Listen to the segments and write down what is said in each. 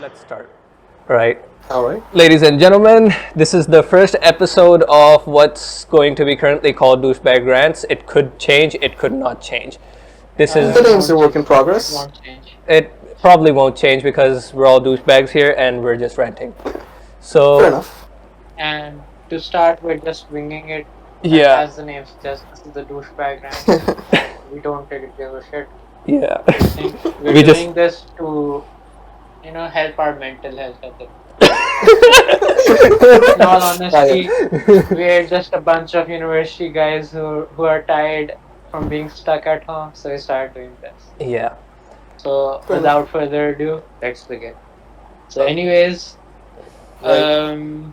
Let's start. Right. All right. Ladies and gentlemen, this is the first episode of what's going to be currently called Douchebag Rants. It could change, it could not change. This The is. name's a work in progress. Won't change. It probably won't change because we're all douchebags here and we're just ranting. Fair So, enough. And to start, we're just winging it. yeah. As the name suggests, this is the douchebag rant. We don't really give a shit. Yeah. We're We doing just- this to, help our mental health at the. In all honesty, we're just a bunch of university guys who are tired from being stuck at home, so we started doing this. Yeah. So Fair without further ado, let's begin. So anyways, Right.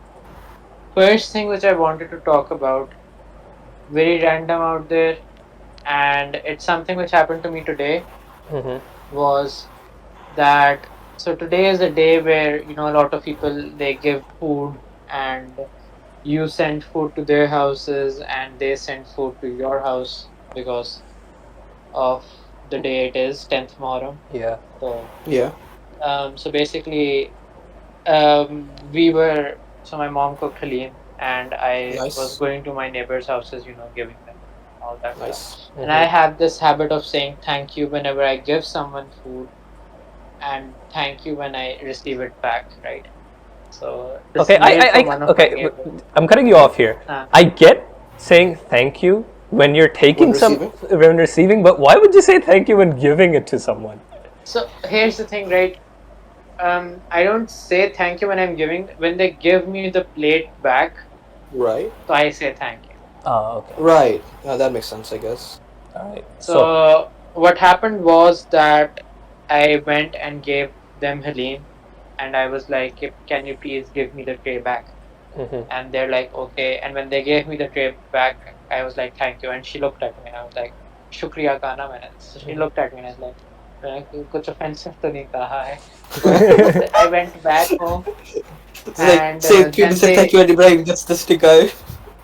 first thing which I wanted to talk about, very random out there, and it's something which happened to me today, Mm-hmm. was that, so today is a day where, a lot of people, they give food and you send food to their houses and they send food to your house because of the day it is, 10th Muharram. Yeah. So Yeah. So basically, so my mom cooked halim, and I Nice. was going to my neighbors' houses, giving them all that stuff. Nice. And I have this habit of saying thank you whenever I give someone food, and thank you when I receive it back, right? So this Okay, is made from one of my okay, neighbors. I'm cutting you off here. I get saying thank you when you're taking when receiving, but why would you say thank you when giving it to someone? So here's the thing, right? I don't say thank you when I'm giving. When they give me the plate back, Right. so I say thank you. Oh, okay. Right. That makes sense, I guess. All right. So what happened was that I went and gave them halim, and I was like, "Can you please give me the tray back?" Mhm. And they're like, "Okay." And when they gave me the tray back, I was like, "Thank you." And she looked at me, and I was like, "Shukriya ka na maine." So she looked at me, and I was like, "Kuch offensive to nahi kaha hai." But I went back home. It's like And, say then thank you, Ibrahim. That's the stick guy.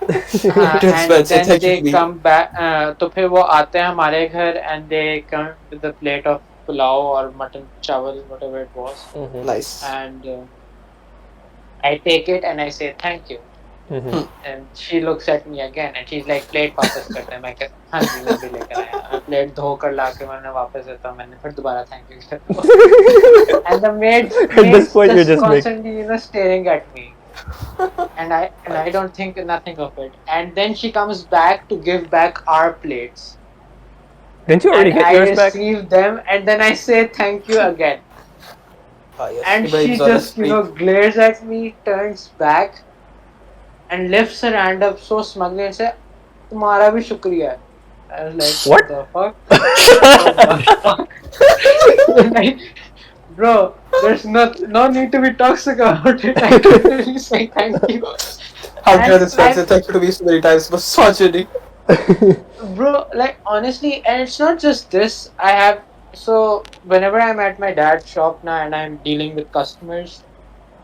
and Say then thank you they to me. come back. तो फिर वो आते हैं हमारे घर and they come with a plate of pulao or mutton chawal, whatever it was. Mhm. Nice. And I take it and I say thank you. Mhm. And she looks at me again and she's like plate वापस कर दे. मैं कहता हाँ जी मैं भी लेकर आया. मैं plate धो कर लाके मैंने वापस देता हूँ. मैंने फिर दोबारा thank you किया. And the maid this point you're just constantly staring at me. And I don't think nothing of it. And then she comes back to give back our plates. Didn't you already And get I yours back? receive them and then I say thank you again. Yes. And Ibrahim's she on the just, street. glares at me, turns back, and lifts her hand up so smugly and says, "Tumhara bhi shukriya." I was like, What? the fuck? What the fuck? Like, bro, there's no need to be toxic about it. I can really say thank you. How dare And this man say thank you to me so many times? Misogyny. Bro, like honestly, and it's not just this. So whenever I'm at my dad's shop now and I'm dealing with customers,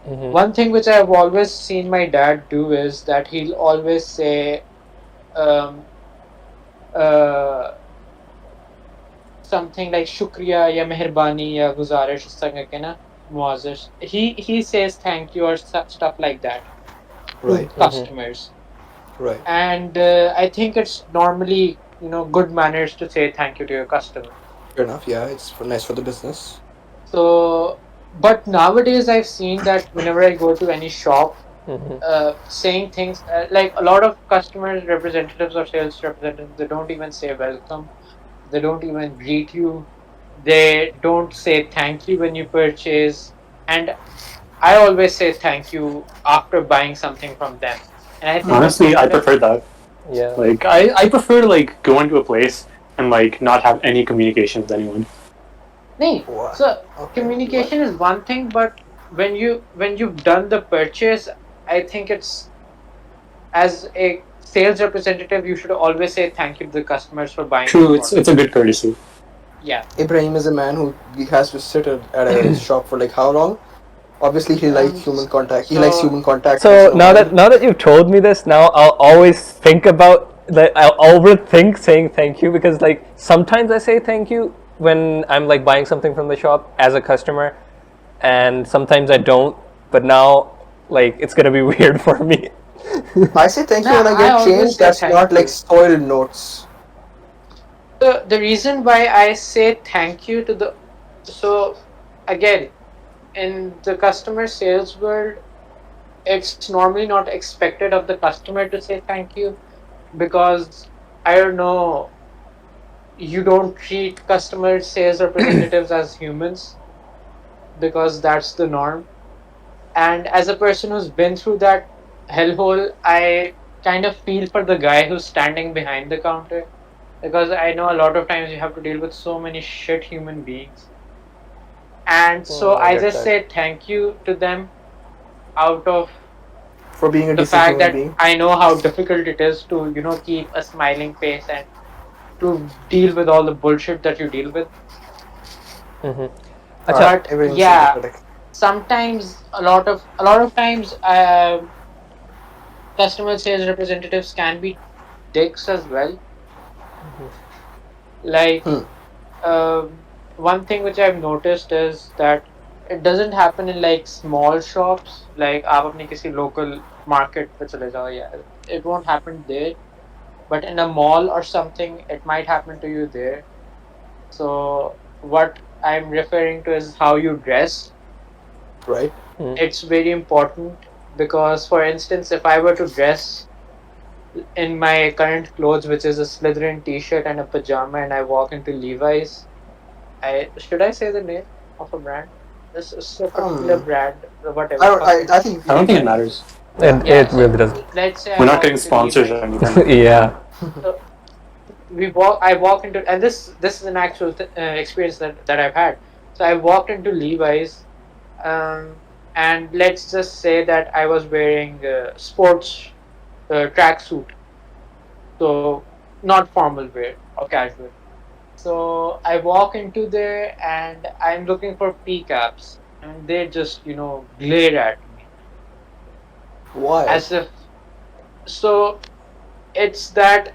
Mhm. one thing which I've always seen my dad do is that he'll always say, something like shukriya ya meherbani ya guzarish is तरह के ना मुआज़िश. He says thank you or stuff like that to Right. customers. Right. And I think it's normally good manners to say thank you to your customer. Fair enough. Yeah, it's nice for the business. So, but nowadays I've seen that whenever I go to any shop, Mhm. saying things like a lot of customers, representatives or sales representatives, they don't even say welcome, they don't even greet you, they don't say thank you when you purchase, and I always say thank you after buying something from them. And I think Honestly, I prefer that. Yeah. Like, I prefer like going to a place and like not have any communication with anyone. Nee, What? so Okay. communication is one thing, but when you've done the purchase, I think it's, as a sales representative, you should always say thank you to the customers for buying. True, it's a good courtesy. Yeah. Ibrahim is a man who he has to sit at a shop for like how long? Obviously, he likes human contact. He likes human contact. So now that you've told me this, now I'll always think about that. I'll overthink saying thank you because like sometimes I say thank you when I'm like buying something from the shop as a customer, and sometimes I don't. But now, like, it's gonna be weird for me. I say thank you No, when I I get always change say that's thank not like you. soiled notes. The reason why I say thank you to the so again in the customer sales world, it's normally not expected of the customer to say thank you because I don't know, you don't treat customer sales representatives as humans because that's the norm. And as a person who's been through that hellhole, I kind of feel for the guy who's standing behind the counter because I know a lot of times you have to deal with so many shit human beings. And so I I get just that. say thank you to them out of For being a the decent fact human that being. I know how difficult it is to, keep a smiling face and to deal with all the bullshit that you deal with. Acha, But Everyone's yeah, sympathetic. sometimes a lot of times customer sales representatives can be dicks as well. Like Hmm. one thing which I've noticed is that it doesn't happen in like small shops. Like आप अपनी किसी local market पे चले जाओ, yeah, it won't happen there. But in a mall or something, it might happen to you there. So what I'm referring to is how you dress. Right? It's very important because, for instance, if I were to dress in my current clothes, which is a Slytherin T-shirt and a pajama, and I walk into Levi's, I should I say the name of a brand? This is a particular Um, brand, I whatever. don't. Fuck it. I think I don't think it Levi. matters. Yeah. Yeah. it So really doesn't. let's say I We're not walk getting into sponsors or Levi's. anything. Yeah. So we walk. I walk into, and this is an actual experience that I've had. So I walked into Levi's, and let's just say that I was wearing sports tracksuit, so not formal wear or casual. So I walk into there and I'm looking for P caps, and they just glare at me Why? as if so. It's that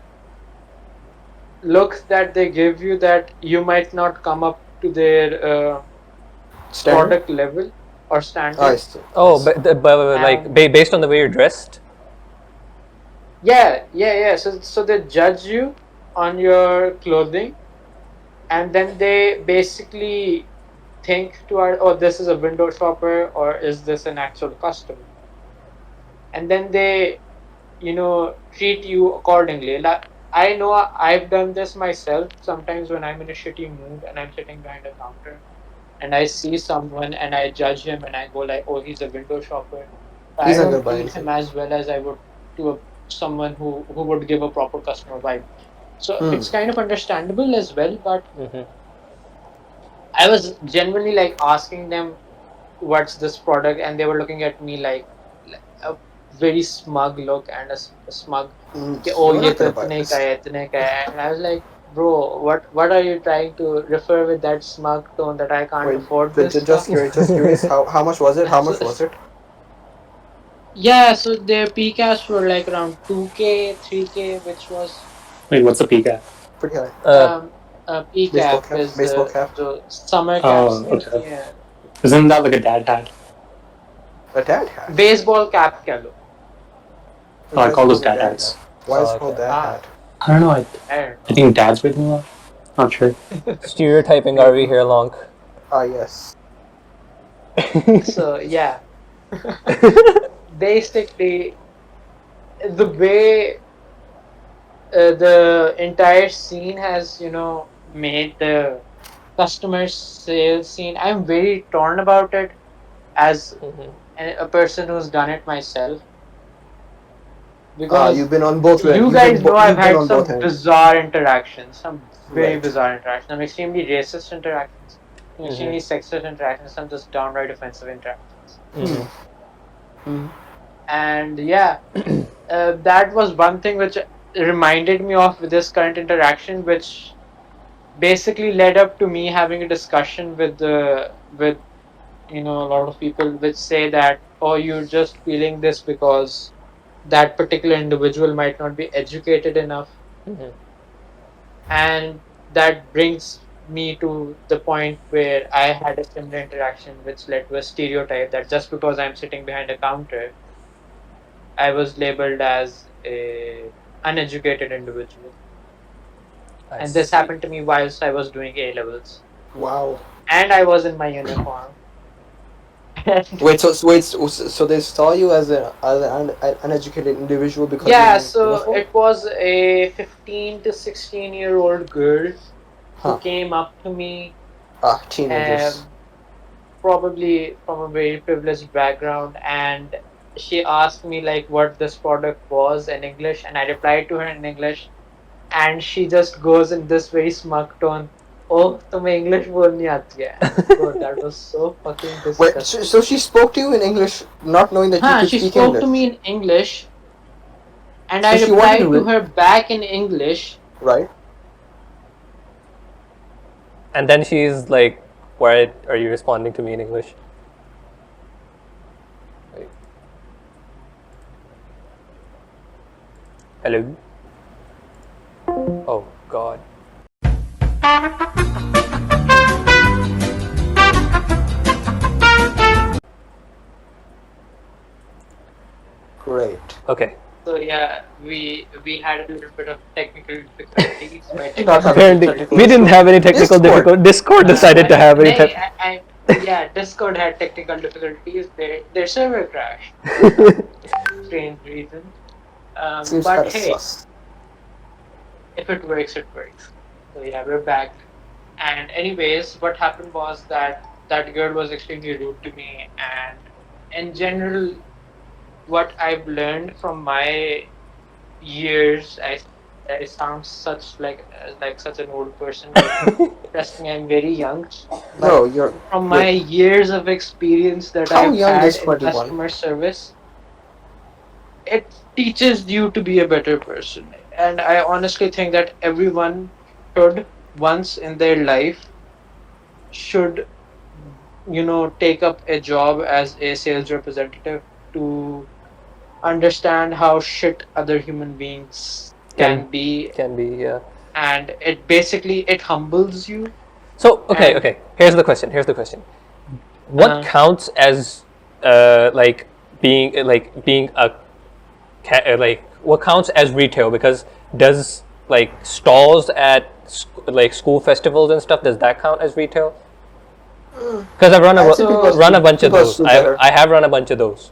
look that they give you that you might not come up to their Standard? product level or I standard. see. I Oh, see. but like And based on the way you're dressed. yeah. So they judge you on your clothing, and then they basically think to our, oh, this is a window shopper or is this an actual customer, and then they treat you accordingly. Like, I know I've done this myself sometimes when I'm in a shitty mood and I'm sitting behind a counter and I see someone and I judge him and I go like, oh, he's a window shopper. I He's not don't gonna buy treat him anything. as well as I would to someone who would give a proper customer vibe. So Hmm. it's kind of understandable as well, but I was genuinely like asking them what's this product, and they were looking at me like a very smug look and a smug कि, oh You're ये not तो gonna buy this. इतने का है, and I was like, bro, what are you trying to refer with that smug tone that I can't Wait, afford this just stuff? curious. Just curious. How much was it? How much So, was it? yeah, so their PCAS were like around 2K 3K, which was Wait, what's a PCAP? Pretty high. Uh, Baseball PCAP cap. is Baseball cap. the summer caps. Oh, okay. Yeah, Isn't that like a dad hat? A dad hat. baseball cap kalo. Why Oh, I is it call those called a dad dad hat? hats. Why is it called okay. dad Ah, hat? I don't know. I don't I know. think dads wear them a lot. Not sure. Stereotyping are we here long? Ah, yes. So yeah, basically the way the entire scene has made the customer sales scene, I'm very torn about it as a person who's done it myself, Ah, because you've been on both ends. you guys know I've You've been had on both some ends. bizarre interactions, some very Right. bizarre interactions, some extremely racist interactions, some extremely sexist interactions, some just downright offensive interactions. Hmm. And yeah, that was one thing which reminded me of this current interaction, which basically led up to me having a discussion with a lot of people which say that, oh, you're just feeling this because that particular individual might not be educated enough, and that brings me to the point where I had a similar interaction, which led to a stereotype that just because I'm sitting behind a counter, I was labeled as a uneducated individual. And this happened to me whilst I was doing A levels, Wow. and I was in my uniform. So they saw you as an uneducated individual because Yeah, you're in so uniform? it was a 15 to 16-year-old girl who Huh. came up to me, Teenagers. probably from a very privileged background, and she asked me like what this product was in English, and I replied to her in English, and she just goes in this very smug tone, "Oh, तुम्हें English बोलनी आती है." Bro, that was so fucking Wait, disgusting. so she spoke to you in English, not knowing that you could She speak spoke to me English. in English, and So I she wanted to, replied to her back in English. right? And then she's like, "Why are you responding to me in English?" Wait. Hello. Oh God. Great. Okay. So yeah, we had a little bit of technical difficulties. By Not technical having Apparently, technical we didn't have any technical Discord. difficulty. Discord decided to have any. Yeah, Discord had technical difficulties. Their server crashed. Strange reason. Seems But kind of hey, sus. if it works, it works. So yeah, we're back. And anyways, what happened was that that girl was extremely rude to me, and in general, what I've learned from my years, I sound such like such an old person. But trust me, I'm very young. No, But you're. from my years of experience that How I've young had is in 21? customer service, it teaches you to be a better person. And I honestly think that everyone should once in their life should take up a job as a sales representative to understand how shit other human beings can be, Can be, yeah. and it humbles you. So okay, And okay. Here's the question. What counts as being a what counts as retail? Because does like stalls at school festivals and stuff, does that count as retail? Because I've run I think a bunch of people those. still better. I have run a bunch of those.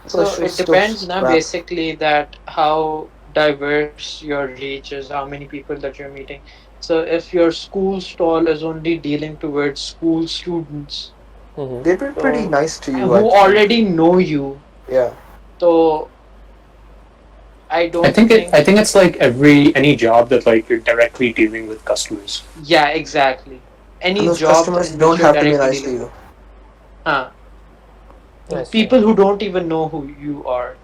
so People it still depends now scrap. basically that how diverse your reach is, how many people that you're meeting. So if your school stall is only dealing towards school students They've been pretty so, nice to you, who actually. already know you, Yeah. so I don't I think it's like any job that like you're directly dealing with customers. Yeah, exactly. And Any those job customers in don't which you're have to be directly nice to dealing you. with. Huh. I see. People who don't even know who you are.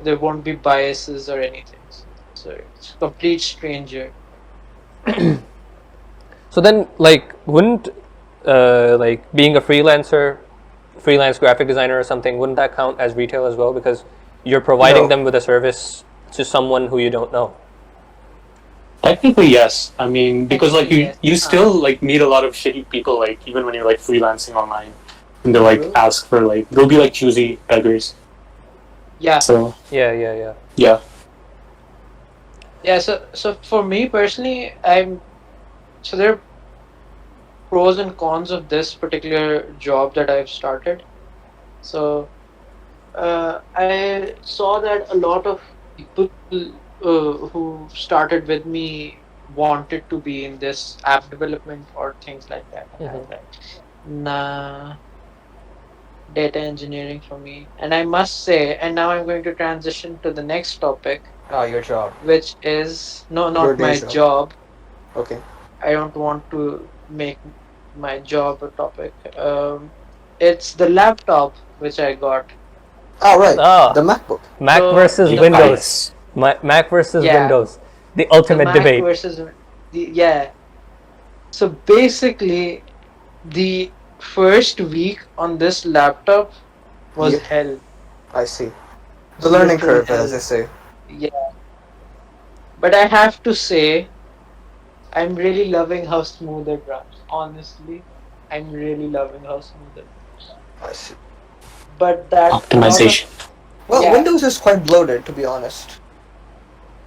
There won't be biases or anything. So it's complete stranger. So then, wouldn't being a freelance graphic designer or something, wouldn't that count as retail as well? Because you're providing No. them with a service to someone who you don't know. Technically, yes. I mean, because like Technically, yes. you still like meet a lot of shitty people, like even when you're like freelancing online, and they'll like Really? ask for like they'll be like choosy beggars. Yeah. So Yeah. yeah. Yeah, so for me personally, so there are pros and cons of this particular job that I've started. So I saw that a lot of people who started with me wanted to be in this app development or things like that. And I was like, nah, data engineering for me. And I must say, and now I'm going to transition to the next topic, Your job. which is Your not day my job. job. Okay. I don't want to make my job a topic. It's the laptop which I got. Oh, right. Ah. The MacBook. Mac So, versus the Windows. Mac versus Yeah. Windows. The The ultimate Mac debate. versus yeah. So basically, the first week on this laptop was Yep. hell. I see. The learning Literal curve, as hell. they say. Yeah. But I have to say, I'm really loving how smooth it runs. Honestly, I'm really loving how smooth it runs. I see. But that Optimization. Well, Yeah. Windows is quite bloated, to be honest.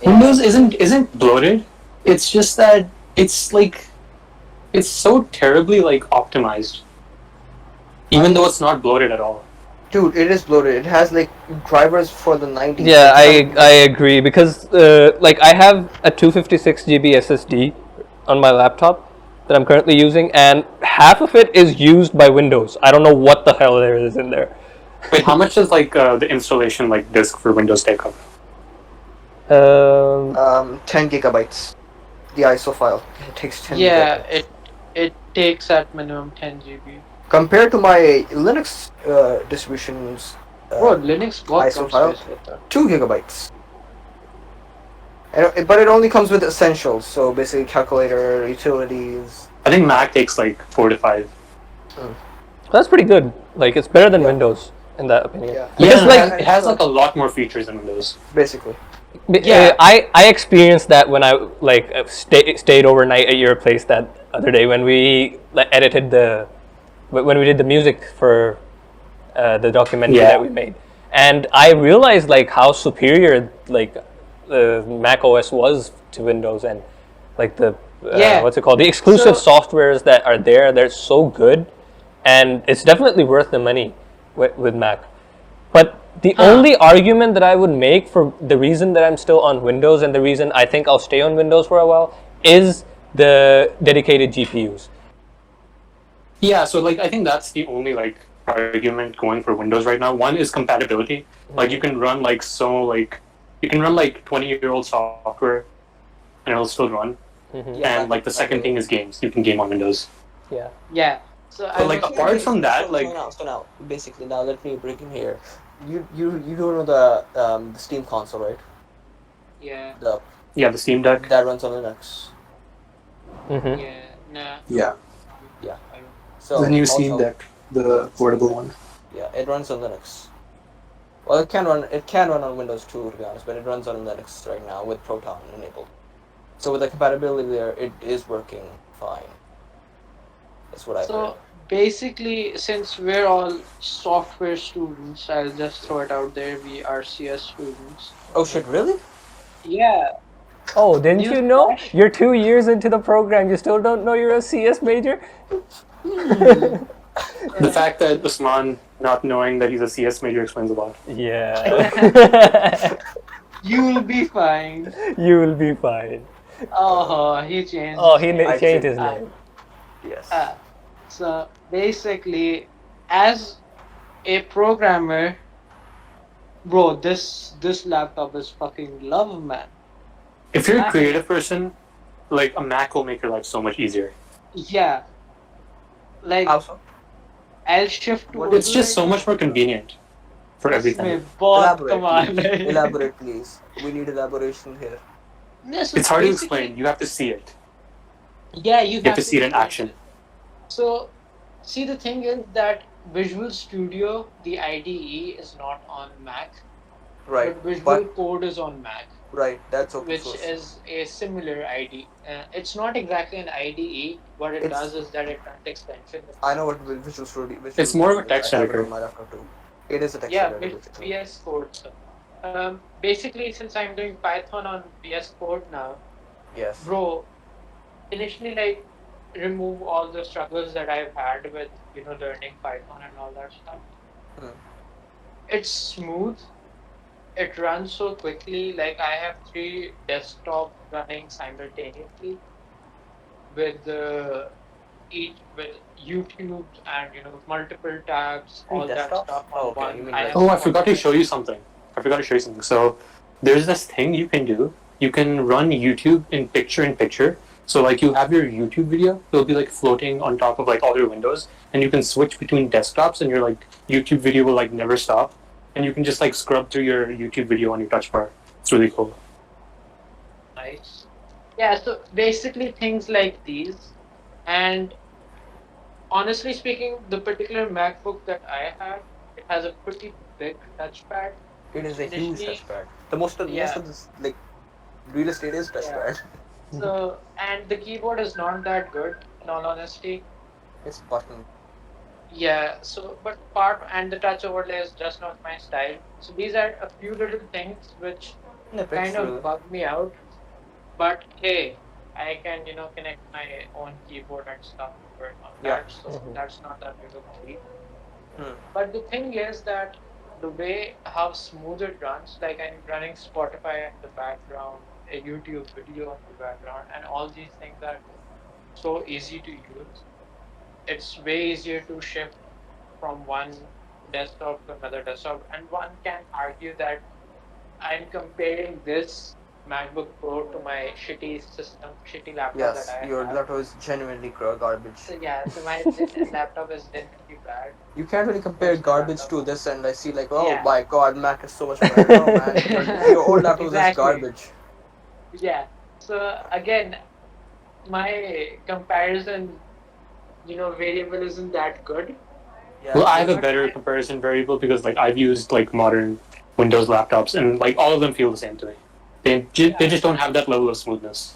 Windows isn't bloated. It's just that it's like it's so terribly like optimized, even though it's not bloated at all. Dude, it is bloated. It has like drivers for the 90s. Yeah, like, I agree because like I have a 256 GB SSD on my laptop that I'm currently using, and half of it is used by Windows. I don't know what the hell there is in there. Wait, how much does like the installation like disk for Windows take up? 10 gigabytes. The ISO file. It takes 10 Yeah, gigabytes. it takes at minimum 10 GB. Compared to my Linux distributions, Bro, Linux got ISO file, space with that. 2 gigabytes. But it only comes with essentials, so basically calculator, utilities. I think Mac takes like 4 to 5. That's pretty good. Like it's better than Yeah. Windows in that opinion. Yeah. Because Yeah, like it has like a lot more features than Windows. Basically. Yeah. I experienced that when I like stayed overnight at your place that other day when we like, edited when we did the music for the documentary Yeah. that we made, and I realized like how superior like Mac OS was to Windows, and like the Yeah. what's it called, the exclusive So- softwares that are there, they're so good, and it's definitely worth the money with Mac. But the only argument that I would make for the reason that I'm still on Windows and the reason I think I'll stay on Windows for a while is the dedicated GPUs. Yeah, so like I think that's the only like argument going for Windows right now. One is compatibility. Like you can run like you can run like 20-year-old software and it'll still run. And like the second thing is games. You can game on Windows. Yeah. Yeah. So I But like was- apart from that, like so now, basically, now let me break in here. You don't know the Steam console, right? yeah, The yeah, the Steam Deck. that runs on Linux. Mm-hmm. yeah, nah. Yeah, I don't. So the new also- Steam Deck, the portable one. Yeah, it runs on Linux. Well, it can run on Windows too, to be honest, but it runs on Linux right now with Proton enabled. So with the compatibility there, it is working fine. That's what I heard. So basically, since we're all software students, I'll just throw it out there. We are CS students. Oh shit, really? Yeah. Oh, didn't You you know? fresh? You're 2 years into the program. You still don't know you're a CS major? The fact that Usman not knowing that he's a CS major explains a lot. Yeah. You'll be fine. You will be fine. Oh, he changed. Oh, he I changed see. his name. Yes. So basically, as a programmer, bro, this laptop is fucking love, man. If you're a creative person, like a Mac will make your life so much easier. Yeah. Like Also, I'll shift to. It's just so much more convenient for everything. elaborate. Come on. Please. Elaborate, please. We need elaboration here. Yeah, so It's hard to basically- explain. You have to see it. Yeah, you You have to see it in action. So, see, the thing is that Visual Studio, the IDE, is not on Mac, Right. but Visual But Code is on Mac, right, that's open which source. is a similar IDE. It's not exactly an IDE. What it It's- does is that it runs extension. I know what Visual Studio. It's more of a text I have it editor. on my laptop too. It is a text Yeah, editor. with VS Code. So. Basically, since I'm doing Python on VS Code now, Yes. bro, initially like remove all the struggles that I've had with learning Python and all that stuff. Hmm. It's smooth. It runs so quickly. Like I have 3 desktops running simultaneously with each with YouTube and multiple tabs, 3 all that desktops? stuff on Oh, okay, one. you mean I like- have Oh, I forgot to show you something. So there's this thing you can do. You can run YouTube in picture. So like you have your YouTube video, it'll be like floating on top of like all your windows, and you can switch between desktops, and your like YouTube video will like never stop, and you can just like scrub through your YouTube video on your touch bar. It's really cool. Nice. Yeah, so basically things like these. And honestly speaking, the particular MacBook that I have, it has a pretty big touchpad. It is a huge Initially- touchpad. Most of Yeah. this like real estate is touchpad. So, and the keyboard is not that good, in all honesty. It's button. Yeah, so but and the touch overlay is just not my style. So these are a few little things which kind of bug me out. But hey, I can connect my own keyboard and stuff and work on that. So that's not that big of a deal. But the thing is that the way how smooth it runs, like I'm running Spotify in the background, a YouTube video in the background, and all these things are so easy to use. It's way easier to shift from one desktop to another desktop, and one can argue that I'm comparing this MacBook Pro to my shitty laptop Yes, that I your have. laptop is genuinely garbage. So yeah, so my laptop is definitely bad. You can't really compare garbage to this and I see like, oh Yeah. my god, Mac is so much better. No man, your old laptop is Exactly. garbage. Yeah. So again, my comparison, variable isn't that good. Yeah, Well, I have a but better comparison variable because like I've used like modern Windows laptops and like all of them feel the same to me. They just don't have that level of smoothness.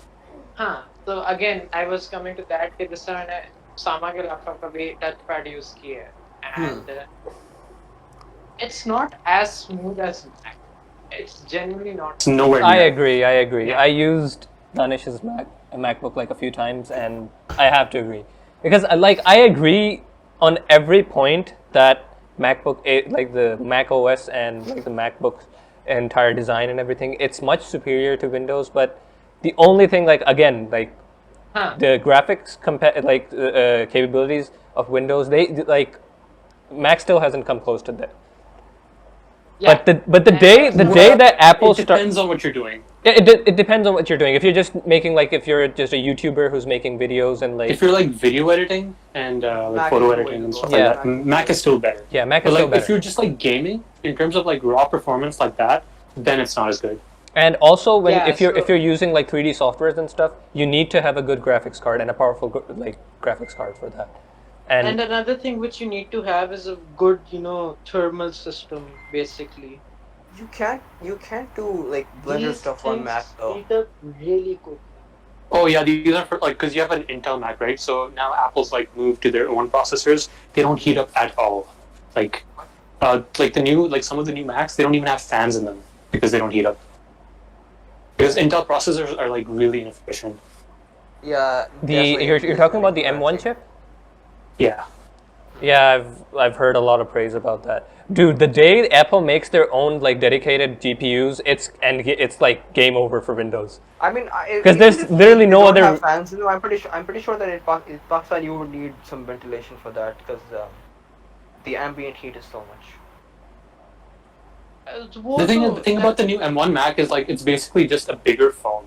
So again, I was coming to that कि जिस समय मैंने सामा के laptop का भी touchpad use किया है, and it's not as smooth as Mac. It's genuinely not. It's nowhere near. I agree. Yeah. I used Danish's MacBook like a few times, and I have to agree because I agree on every point that MacBook, like the Mac OS and like the MacBook's entire design and everything, it's much superior to Windows. But the only thing, like again, like the graphics capabilities of Windows, they like Mac still hasn't come close to that. Yeah. But the day that Apple It depends on what you're doing. it depends on what you're doing. If you're just making if you're just a YouTuber who's making videos and like If you're like video editing and like Mac photo is editing and way stuff Yeah. like that, Mac is still better. yeah, Mac is But still like better. if you're just like gaming in terms of like raw performance like that, then it's not as good. And also when Yeah, if you're so- using like 3D softwares and stuff, you need to have a good graphics card and a powerful graphics card for that. And another thing which you need to have is a good, thermal system, basically. You can't do like Blender These stuff on things Mac though. heat up really quickly. Oh yeah, these are for like because you have an Intel Mac, right? So now Apple's like moved to their own processors. They don't heat up at all. Like the new some of the new Macs, they don't even have fans in them because they don't heat up. Because Intel processors are like really inefficient. Yeah. you're talking about the M1 chip? Yeah. Yeah, I've heard a lot of praise about that. Dude, the day Apple makes their own like dedicated GPUs, it's like game over for Windows. I mean, 'Cause there's literally no don't other- have fans. I'm pretty sure that in Pakistan you would need some ventilation for that because the ambient heat is so much. The thing about the new M1 Mac is like it's basically just a bigger phone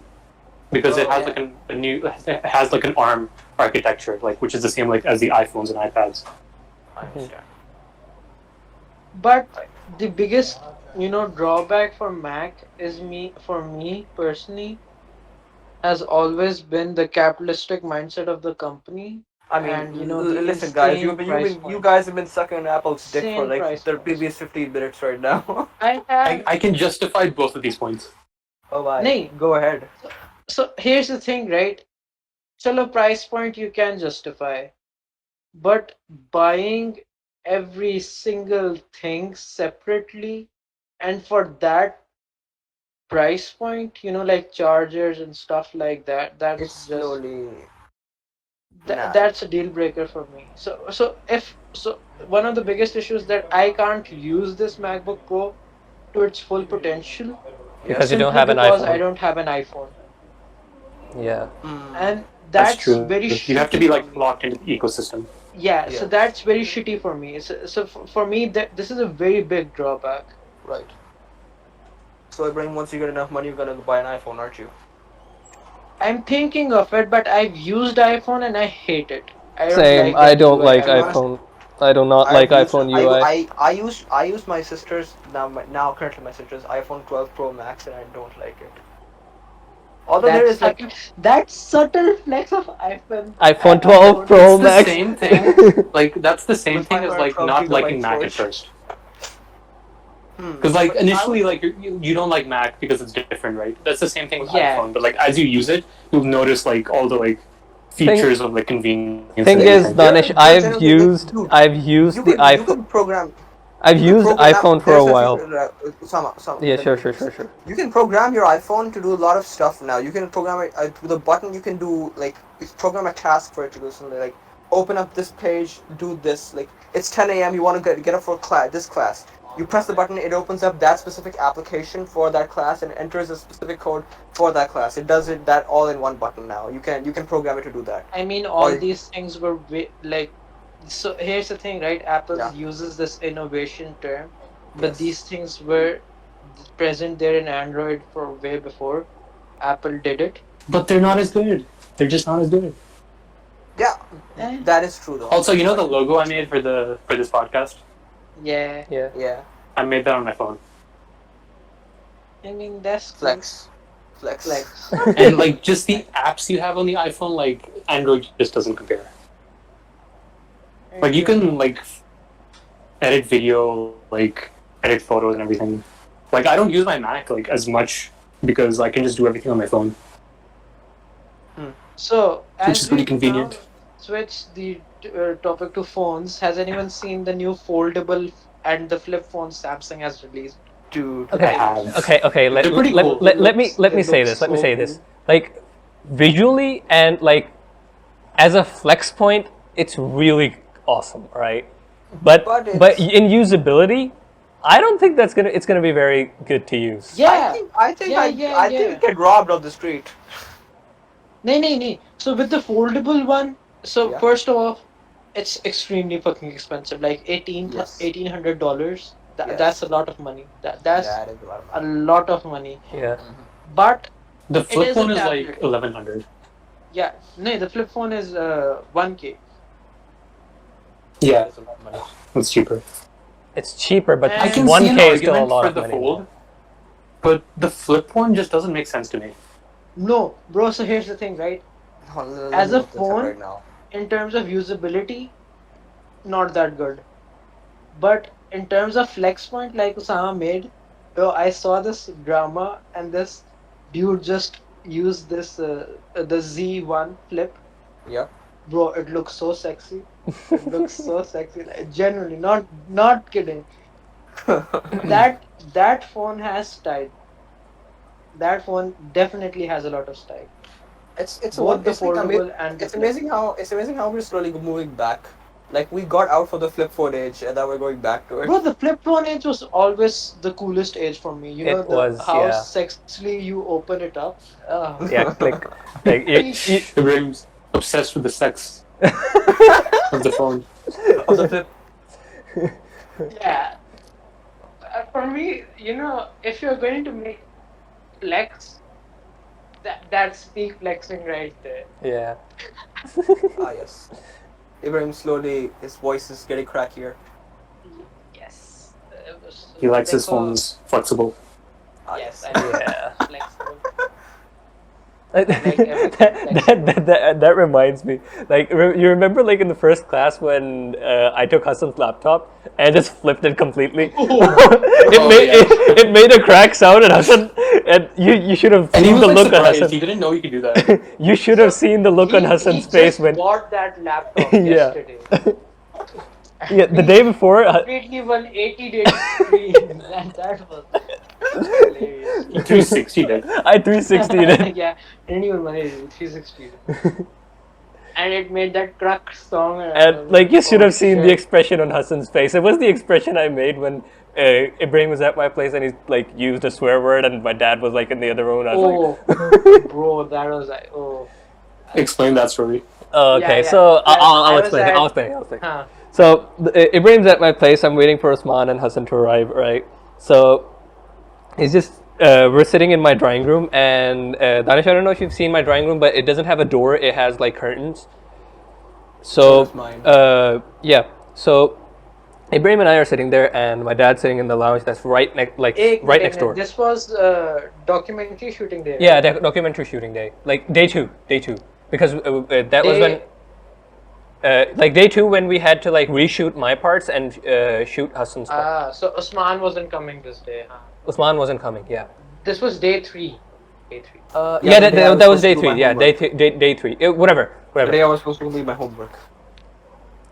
because it has like it has like an ARM architecture which is the same as the iPhones and iPads. I understand. But the biggest, drawback for Mac is for me personally, has always been the capitalistic mindset of the company. I mean, And, the listen, guys, insane you guys have been sucking on Apple's dick for Insane price the points. previous 15 minutes right now. I can justify both of these points. Oh my. Nahin. Go ahead. So here's the thing, right? Chalo, price point you can justify, but buying every single thing separately, and for that price point, like chargers and stuff like that, that's It's just slowly. Nah. that's a deal breaker for me. So one of the biggest issues that I can't use this MacBook Pro to its full potential Because you don't simply have an because iPhone. I don't have an iPhone, Yeah. and That's that's true. very You have to be shitty like for me. locked into the ecosystem. Yeah, Yeah. so that's very shitty for me. So for me, this is a very big drawback. Right. So, Ibrahim, once you get enough money, you're gonna buy an iPhone, aren't you? I'm thinking of it, but I've used iPhone and I hate it. I don't Same. like I the don't UI. like I'm iPhone. I do not I've like used- iPhone UI. I use my sister's currently my sister's iPhone 12 Pro Max and I don't like it. Although there is like that subtle flex of iPhone. iPhone 12 Pro It's the Max. same thing. That's the same With thing as 512 not liking gigabyte Mac at storage. first. Because like But initially, like you don't like Mac because it's different, right? That's the same thing with Yeah. iPhone. But like as you use it, you'll notice like all the like features of like convenience. Thing and is, everything. Danish, They're I've generally, used dude, the you iPhone. can program. I've You can used program iPhone for a there's while. feature, Sama, Yeah, let sure, me sure, finish. sure, sure. You can program your iPhone to do a lot of stuff now. You can program it with a button. You can do like program a task for it to do something like open up this page, do this. Like it's 10 a.m. You want to get up for this class. You press the button. It opens up that specific application for that class and enters a specific code for that class. It does that all in one button now. You can program it to do that. I mean, all Or- these things were like. So here's the thing, right? Apple Yeah. uses this innovation term, but Yes. these things were present there in Android for way before Apple did it. But they're not as good. They're just not as good. Yeah, Eh. that is true though. Also, you know the logo I made for this podcast? Yeah, Yeah. Yeah, I made that on my phone. I mean that's cool. flex. Flex. And like just the apps you have on the iPhone, like Android just doesn't compare. Like you can like edit video, like edit photos and everything. Like I don't use my Mac like as much because I can just do everything on my phone. So Which as is pretty we convenient. now switch the topic to phones, has anyone seen the new foldable and the flip phones Samsung has released? Dude. Okay. I have. Okay. Let They're pretty cool. let me It say looks this. Let me so say this. cool. Like visually and like as a flex point, it's really awesome, right? But But it's- in usability, I don't think it's gonna be very good to use. Yeah. I think I think get robbed on the street. No. So with the foldable one, so Yeah. first off, it's extremely fucking expensive. Like Yes. $1,800. Yes. That's a lot of money. That's That is a lot of a money. lot of money. Yeah. But The flip is a phone is tablet. like 1100. yeah, no, the flip phone is 1K. Yeah, That's a lot of money. it's cheaper. It's cheaper, but I I can see 1K an is still a argument lot for of the money. fold, but the flip one just doesn't make sense to me. No, bro. So here's the thing, right? Let As me a look this up phone- right now. In terms of usability, not that good. But in terms of flex point, like Osama made, I saw this drama and this dude just used this the Z1 flip. Yeah. Bro, it looks so sexy. It looks so sexy. Like, genuinely, not kidding. That phone has style. That phone definitely has a lot of style. It's Both the it's like foldable and the it's flip. amazing how we're slowly moving back. Like we got out for the flip phone age and now we're going back to it. Bro, the flip phone age was always the coolest age for me. You know It was, how yeah. sexily you open it up. Yeah, click. Like, Ibrahim's obsessed with the sex of the phone. Of the flip. Yeah. For me, if you're going to make flex, that's peak flexing right there. yeah. Ah yes. Ibrahim slowly his voice is getting crackier. Yes. He likes his Because- phones flexible. Ah Yes, yes. I know. Yeah. Flexible. That reminds me. Like, you remember, like in the first class when I took Hassan's laptop and just flipped it completely. It made a crack sound, and Hassan, and you should have And he seen was the like look on surprised. Hassan. He didn't know you could do that. You should have seen the look on Hassan's He face just when bought that laptop Yeah. yesterday. yeah, the day before. Completely 180 screen. That was hilarious. 360 did. I 360 it. Yeah, didn't even money 360. And it made that crack song. And like you should oh, have seen the shit. expression on Hassan's face. It was the expression I made when Ibrahim was at my place and he like used a swear word, and my dad was like in the other room. And I was Oh, bro, that was like, oh. Explain that story. oh, okay. Yeah. So I'll I was explain. at- I'll explain. Huh. So Ibrahim's at my place. I'm waiting for Usman and Hassan to arrive. Right. So he's just. We're sitting in my drawing room, and Danish, I don't know if you've seen my drawing room, but it doesn't have a door. It has like curtains. So That's mine. yeah. So Ibrahim and I are sitting there, and my dad's sitting in the lounge that's right next, like right next door. This was documentary shooting day. Yeah, right? documentary shooting day, like day two, because that was Day- when like day 2 when we had to like reshoot my parts and shoot Hassan's part. So Usman wasn't coming this day, huh? Usman wasn't coming. Yeah. This was day 3. Day 3. Yeah, the day I that was supposed to day do 3. my Yeah, homework. day 3. Whatever. The day I was supposed to do my homework.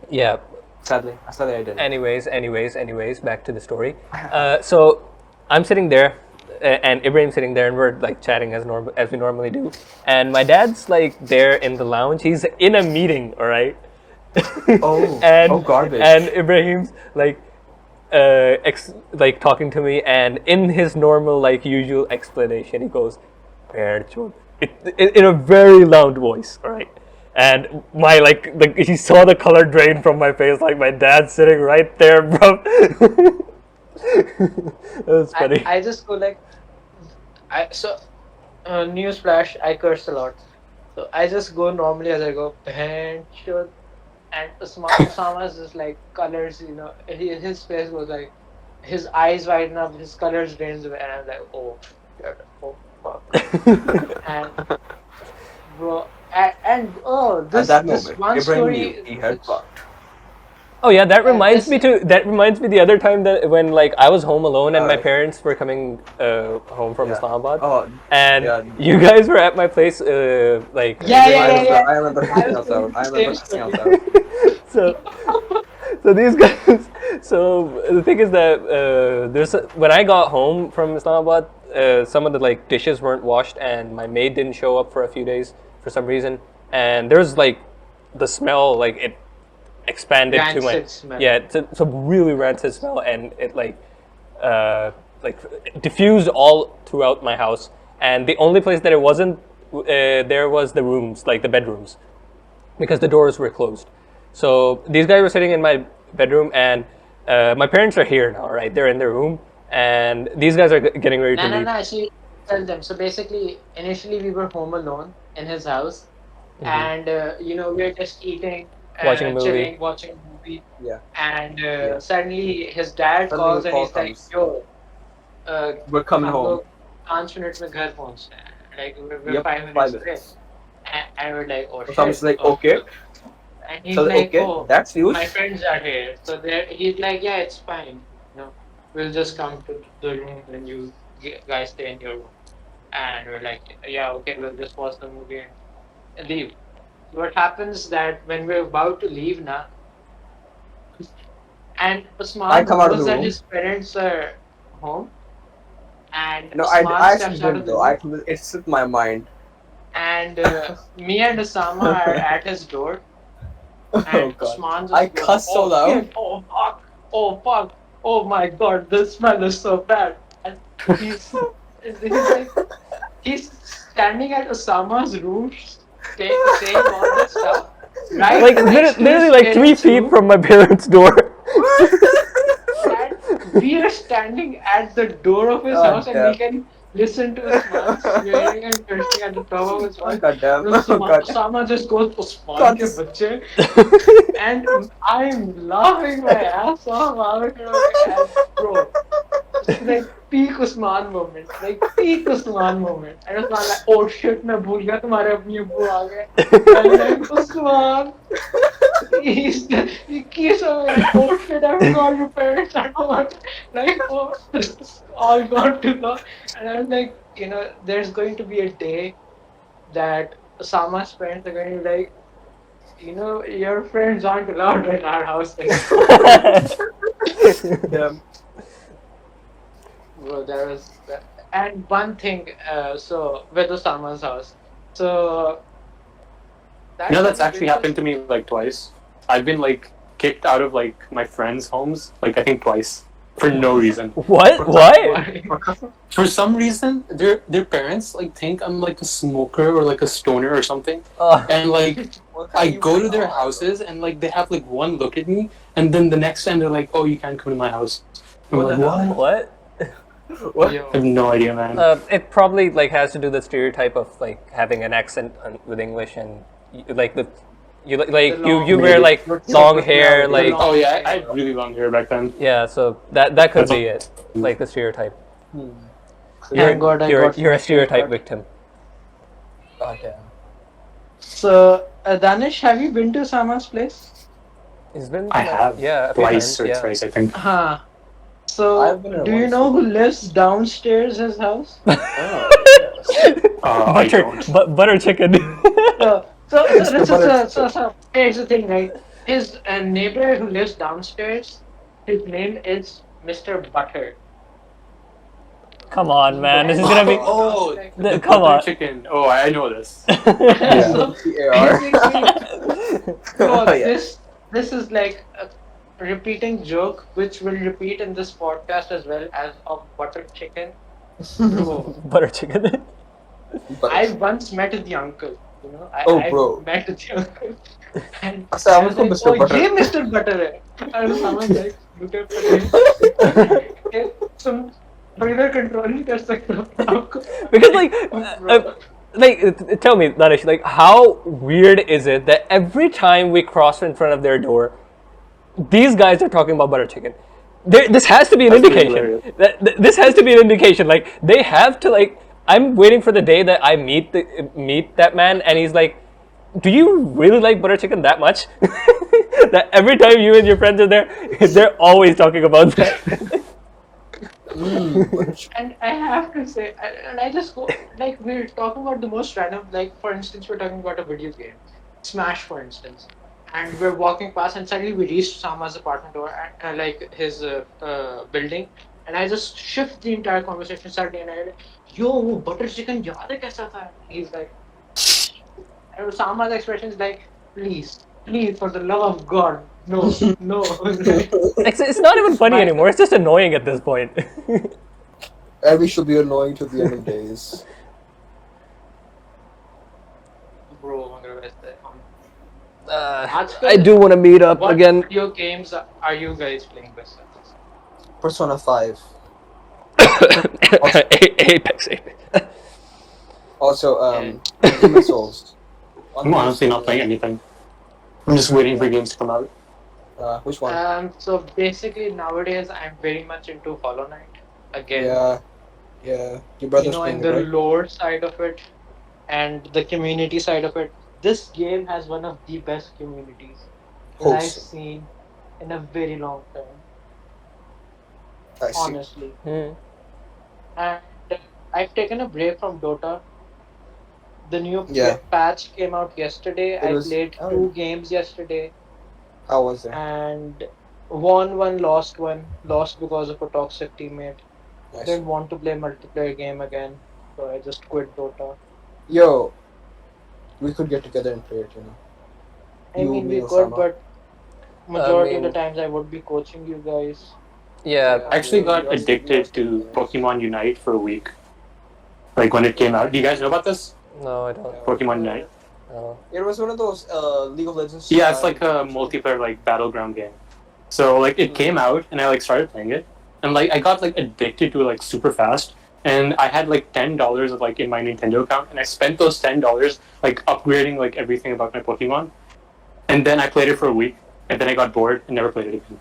Yeah. Sadly, I didn't. Anyways, back to the story. So I'm sitting there, and Ibrahim's sitting there, and we're like chatting as we normally do. And my dad's like there in the lounge. He's in a meeting, all right. Oh, garbage. And Ibrahim's like, like talking to me, and in his normal like usual explanation, he goes, in a very loud voice, all right. And my he saw the color drain from my face, like my dad's sitting right there, bro. That was funny. I just go like, newsflash, I curse a lot. So I just go normally as I go, and Osama's just like colors, his face goes like, his eyes widen up, his colors drains away, and I'm like, oh shit, oh fuck. And bro, this At that this moment, one Ibrahim story. knew he had fucked. Oh yeah, that reminds this- me the other time that when like I was home alone and my Alright. parents were coming home from Yeah. Islamabad, Oh, and yeah. you guys were at my place, like Yeah. I remember hanging out. so these guys. So the thing is that when I got home from Islamabad, some of the like dishes weren't washed, and my maid didn't show up for a few days for some reason, and there's like the smell, like it expanded to my Rancid smell. yeah, it's a really rancid smell, and it like diffused all throughout my house. And the only place that it wasn't there was the rooms, like the bedrooms, because the doors were closed. So these guys were sitting in my bedroom, and my parents are here now, right? They're in their room, and these guys are getting ready to leave. No. She tell them. So basically, initially we were home alone in his house, and we were just eating, Watching a movie. chilling, watching a movie. Yeah. And suddenly his dad Suddenly calls the and call he's like, comes. "Yo, We're coming हम home. लोग 5 minutes में घर पहुंचना है." Like we're Yep, 5 minutes 5 away. minutes. And we're like, "Oh shit." So I was like, oh. okay. And he's So like, okay, "Oh, that's news. my friends are here." So he's like, "Yeah, it's fine. We'll just come to the room and you guys stay in your room." And we're like, "Yeah, okay, we'll just watch the movie and leave." What happens that when we're about to leave now, and I Usman come out of knows the that room. his parents are home, and No, I Usman actually steps out didn't of the though. room, It slipped my mind. and me and Osama are at his door, Oh and god. Usman just I goes, cussed so "Oh, loud. shit, oh fuck, oh my god, this smell is so bad." And he's like, he's standing at Osama's room, saying all this stuff. Right, Like next to literally his like 3 parents' feet room. from my parents' door. And we are standing at the door of his God house, and damn. we can listen to Usman swearing and cursing at the top of his Oh voice. god damn. And Osama just goes, "Usman God, ke this- bachche," and I'm laughing my ass off. And bro, it's like peak Usman moment, like peak Usman moment. And Usman like, "Oh shit, मैं भूल गया तुम्हारे अपनी अब्बू आ गए." I'm like, Usman. He keeps on like, "Oh shit, I forgot your parents are gone." Like, oh, this is all gone too long. And I was like, there's going to be a day that Osama's parents are going to be like, your friends aren't allowed in our house. Damn. Bro, there was and one thing, so with Osama's house. So That's actually happened to me like twice. I've been like kicked out of like my friends' homes, like I think twice, for no reason. What? Why? For some reason, their parents like think I'm like a smoker or like a stoner or something, and like I go to their houses and like they have like one look at me, and then the next time they're like, "Oh, you can't come to my house." I'm What like, the hell? What? What? Yo. I have no idea, man. It probably like has to do the stereotype of like having an accent with English, and like you wear like long hair, like Oh yeah, I had really long hair back then. yeah. So that could be it, like the stereotype. Thank God I got You're a my stereotype haircut. victim. God damn. So Danish, have you been to Sama's place? It's been I have yeah, a few twice times, or yeah. thrice, I think. Huh. So, I've been there do you once. know who lives downstairs his house? Oh, yes. I don't. butter chicken. So, here's the thing, right? His neighbor who lives downstairs, his name is Mr. Butter. Come on, man. This is gonna be. Oh, The Come butter on. chicken. Oh, I know this. yeah. So PAR. basically, Oh, so yeah. this is like a repeating joke which will repeat in this podcast as well as of butter chicken. Bro, Butter chicken. But I once met the uncle. You know, Oh, I bro. met the uncle, and So I I was was from like, Mr. "Oh, Butter. yeah, Mr. Butter." And someone like, look at the name. Some further control नहीं कर सकता आपको. Because like, Bro. tell me, Danish, like, how weird is it that every time we cross in front of their door, these guys are talking about butter chicken? This has to be an That's pretty indication. hilarious. This has to be an indication. Like, they have to like. I'm waiting for the day that I meet that man, and he's like, "Do you really like butter chicken that much?" That every time you and your friends are there, they're always talking about that. And I have to say, and I just go, like, we're talking about the most random, like, for instance, we're talking about a video game, Smash, for instance, and we're walking past, and suddenly we reach Sama's apartment door, and like, his building, and I just shift the entire conversation suddenly, and I like, yo, वो butter chicken याद है कैसा था? He's like, and Sama's expression is like, please, for the love of God, no, no. It's not even funny anymore. It's just annoying at this point. And we should be annoying to the end of days. Bro, मगर वैसे I do want to meet up what again. video games are you guys playing best? Persona 5. Apex. Also, Demon's Souls. I'm honestly not playing anything. I'm just waiting for games to come out. Which one? So basically nowadays I'm very much into Hollow Knight again. Yeah. Your brother's In playing the it, right? lore side of it and the community side of it. This game has one of the best communities that I've Wholesome. seen in a very long time. I see. Honestly. And I've taken a break from Dota. The new patch came out yesterday. I played 2 games yesterday. How was it? And won one, lost one. Lost because of a toxic teammate. Nice. Didn't want to play multiplayer game again, so I just quit Dota. Yo, we could get together and play it, you know. I mean, we could, but majority of the times I would be coaching you guys. Yeah, I actually got addicted to Pokemon Unite for a week. Like when it came out. Do you guys know about this? No, I don't. Pokemon Unite? No. It was one of those League of Legends. Yeah, it's like a multiplayer like battleground game. So like it came out and I like started playing it. And like I got like addicted to it like super fast. And I had like $10 of like in my Nintendo account and I spent those $10 like upgrading like everything about my Pokemon. And then I played it for a week and then I got bored and never played it again.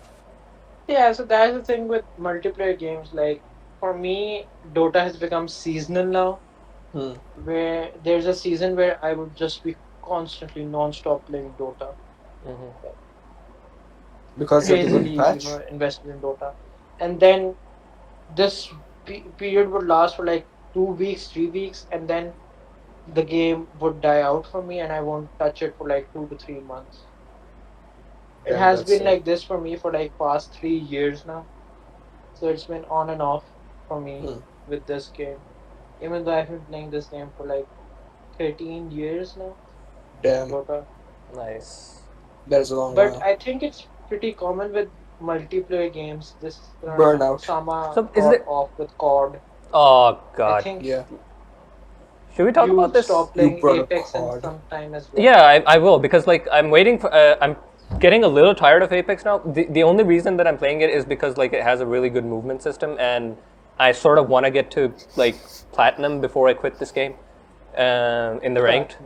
Yeah, so that's the thing with multiplayer games. Like for me, Dota has become seasonal now. Where there's a season where I would just be constantly non-stop playing Dota. Because Crazily, patch? invested in Dota. And then this period would last for like 2 weeks, 3 weeks, and then the game would die out for me and I won't touch it for like 2 to 3 months. It has been like this for me for like past 3 years now. So it's been on and off for me with this game. Even though I've been playing this game for like 13 years now. Damn. Dota. Nice. That is a long But while. I think it's pretty common with multiplayer games. This Burnout. Sama So is got it- off with COD. Oh I God. think Should we talk you about this? stop playing brought up Apex in COD. some time as well. Yeah, I will because like I'm waiting for. I'm getting a little tired of Apex now. The only reason that I'm playing it is because like it has a really good movement system and I sort of want to get to like platinum before I quit this game. In the ranked.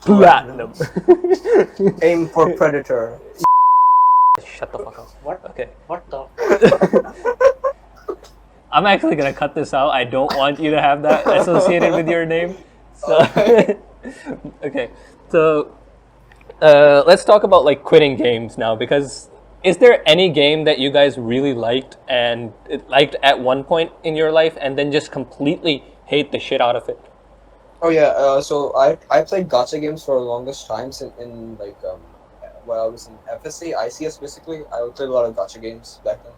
Platinum. Aim for Predator. Shut the fuck up. What? Okay. What the? I'm actually gonna cut this out. I don't want you to have that associated with your name. So Okay, so let's talk about like quitting games now, because is there any game that you guys really liked and liked at one point in your life and then just completely hate the shit out of it? Oh yeah, so I played gacha games for the longest times in like when I was in FSC, ICS basically. I played a lot of gacha games back then.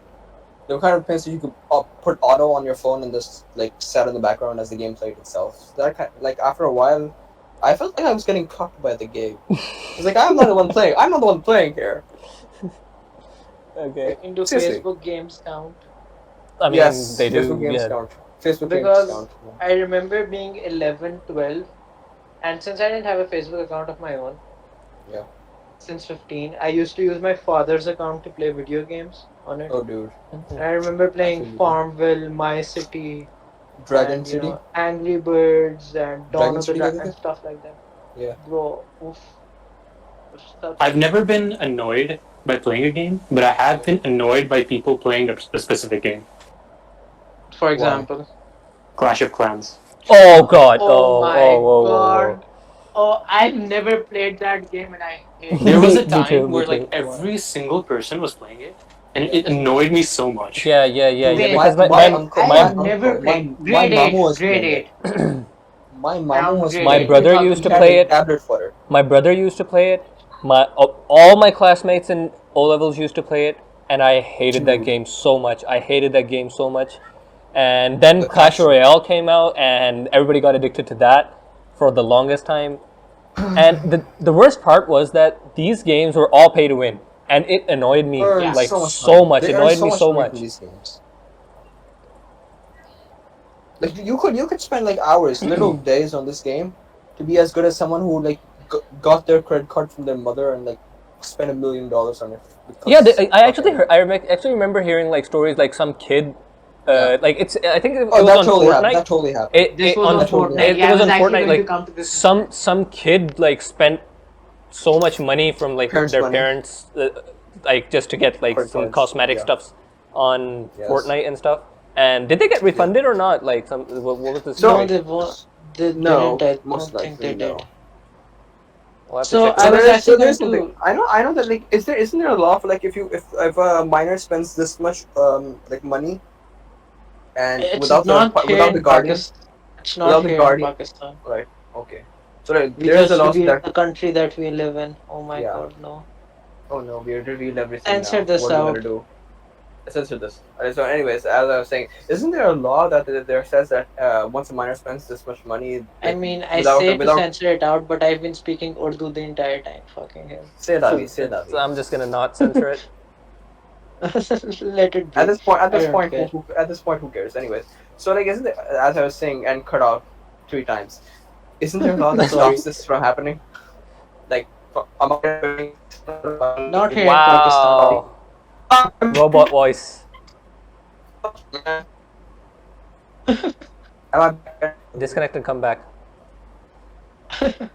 They were kind of things that you could put auto on your phone and just like set in the background as the game played itself. That kind like after a while, I felt like I was getting cucked by the game. It's like I'm not the one playing. I'm not the one playing here. Okay. Into Seriously. Facebook games count? I mean, Yes, they do. Facebook games Yeah. count. Facebook Because games count. I remember being 11, 12, and since I didn't have a Facebook account of my own, Yeah. since 15, I used to use my father's account to play video games on it. Oh dude, And I remember playing Absolutely. Farmville, My City, Dragon and, City. Angry Birds, and Dawn Dragon of the City, I Dragon think? and stuff like that. Yeah. Bro, oof. Such- I've never been annoyed by playing a game, but I have been annoyed by people playing a specific game. For example. Clash of Clans. Oh God! Oh my whoa, whoa, whoa, god. Oh, I've never played that game and I hate There it. was a Me too, time me where too. like every single person was playing it, and it annoyed me so much. Yeah, yeah, yeah, yeah. Wait, Because my my uncle, I my have uncle, never my, played. my Grade mamu 8. was Grade playing 8. it. My Around mamu was grade My playing eight. brother it. used to He had play a it. tablet for it. My brother used to play it. All my classmates in O levels used to play it, and I hated that Dude. game so much. I hated that game so much. And then But Clash actually- Royale came out, and everybody got addicted to that for the longest time. And the worst part was that these games were all pay to win, and it annoyed me Earn like so so much. much. They It earn annoyed me so money much. from these games. Like you could spend like hours, literal days on this game, to be as good as someone who like got their credit card from their mother and like spent $1 million on it. Yeah, because- I actually heard, actually remember hearing like stories like some kid, Yeah. like it's I think it Oh, was that on totally Fortnite. happened. That totally happened. This was on on that totally Fortnite. it Yeah, was I on was actually Fortnite. going to Like come to this. some kid like spent so much money from like Parents' their money. parents, like just to get like Credit some cards, cosmetic yeah. stuffs on Yes. Fortnite and stuff. And did they get refunded or not? Like some what was the No, story? they won't. They No, didn't. I most don't think they likely no. did. We'll have to So check I that was out. actually there's going something. to. I know that like isn't there a law for like if a minor spends this much like money and It's without not here without the in guardian, Pakistan. It's without not the here guardian- in Pakistan. right? Okay, so there's Because a law we that the country that we live in. Oh my Yeah. god, no. oh no, we revealed everything Censor now. this What are we out. gonna do? Censor this. So, anyways, as I was saying, isn't there a law that there says that once a minor spends this much money, I like, mean, I without say to without censor it out, but I've been speaking Urdu the entire time. Fucking hell. say that. So I'm just gonna not censor it. Let it be. At this point, I don't care. who cares? Anyways, so like, isn't there, as I was saying and cut out 3 times, isn't there a law that Sorry. stops this from happening? Like, Not here in Wow. Robot voice. Am I back? Disconnect and come back. Pakistan.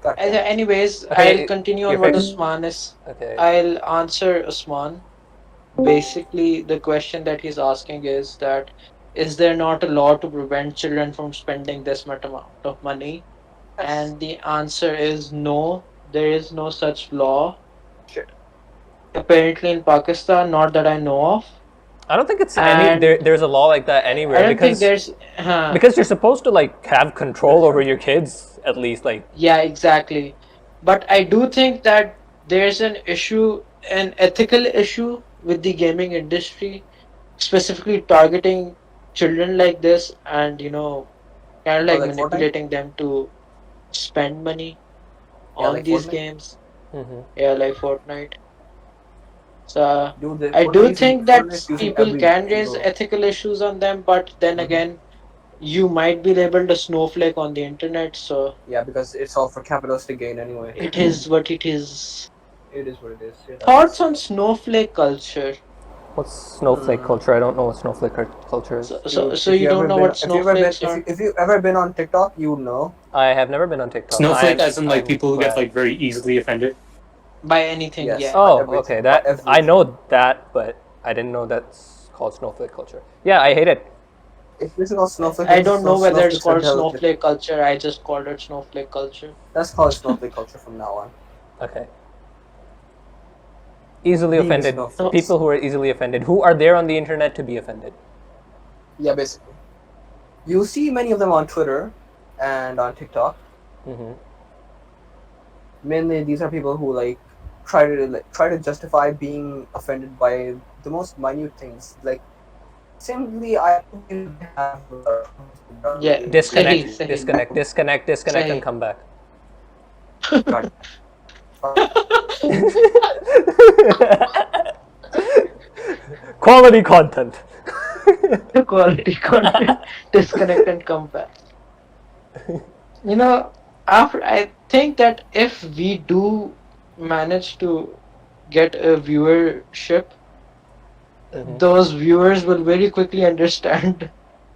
God damn. Anyways, Okay, I'll continue your on what favorite- Usman is. Okay. I'll answer Usman. Basically, the question that he's asking is that is there not a law to prevent children from spending this much amount of money? And the answer is no, there is no such law. Shit. Apparently in Pakistan, not that I know of. I don't think it's And- there's a law like that anywhere I don't think because there's. because you're supposed to like have control over your kids at least like Yeah, exactly. But I do think that there's an issue, an ethical issue with the gaming industry, specifically targeting children like this and, kind of like like Fortnite? manipulating them to spend money Yeah, on like these Fortnite? games. mhm. Yeah, like Fortnite. So Dude, the I do Fortnite think is- that Fortnite's using people every can raise single- ethical issues on them, but then Mhm. again, you might be labeled a snowflake on the internet, so Yeah, because it's all for capitalistic gain anyway. it is what it is. It is what it is. Yeah, Thoughts on snowflake culture? What's snowflake culture? I don't know what snowflake culture is. So If you don't ever know been- what snowflakes are? If you've ever been on TikTok, you would know. I have never been on TikTok. Snowflake, as in like I'm people who get glad. like very easily offended. By anything, Yes. yeah. Oh, everything, okay. That everything. I know that, but I didn't know that's called snowflake culture. Yeah, I hate it. this is called Snowflake. I don't know whether it's called Snowflake. snowflake culture. I just called it snowflake culture. Let's call it Snowflake culture from now on. Okay. Easily Being offended. snowflakes. People who are easily offended. Who are there on the internet to be offended? Yeah, basically. You see many of them on Twitter and on TikTok. Mm-hmm. Mainly, these are people who like try to justify being offended by the most minute things. Like, simply, I have. Yeah. Disconnect, Sahi. disconnect, Sahi. and come back. God. Quality content. Quality content. Disconnect and come back. You know, after I think that if we do manage to get a viewership, Mhm. those viewers will very quickly understand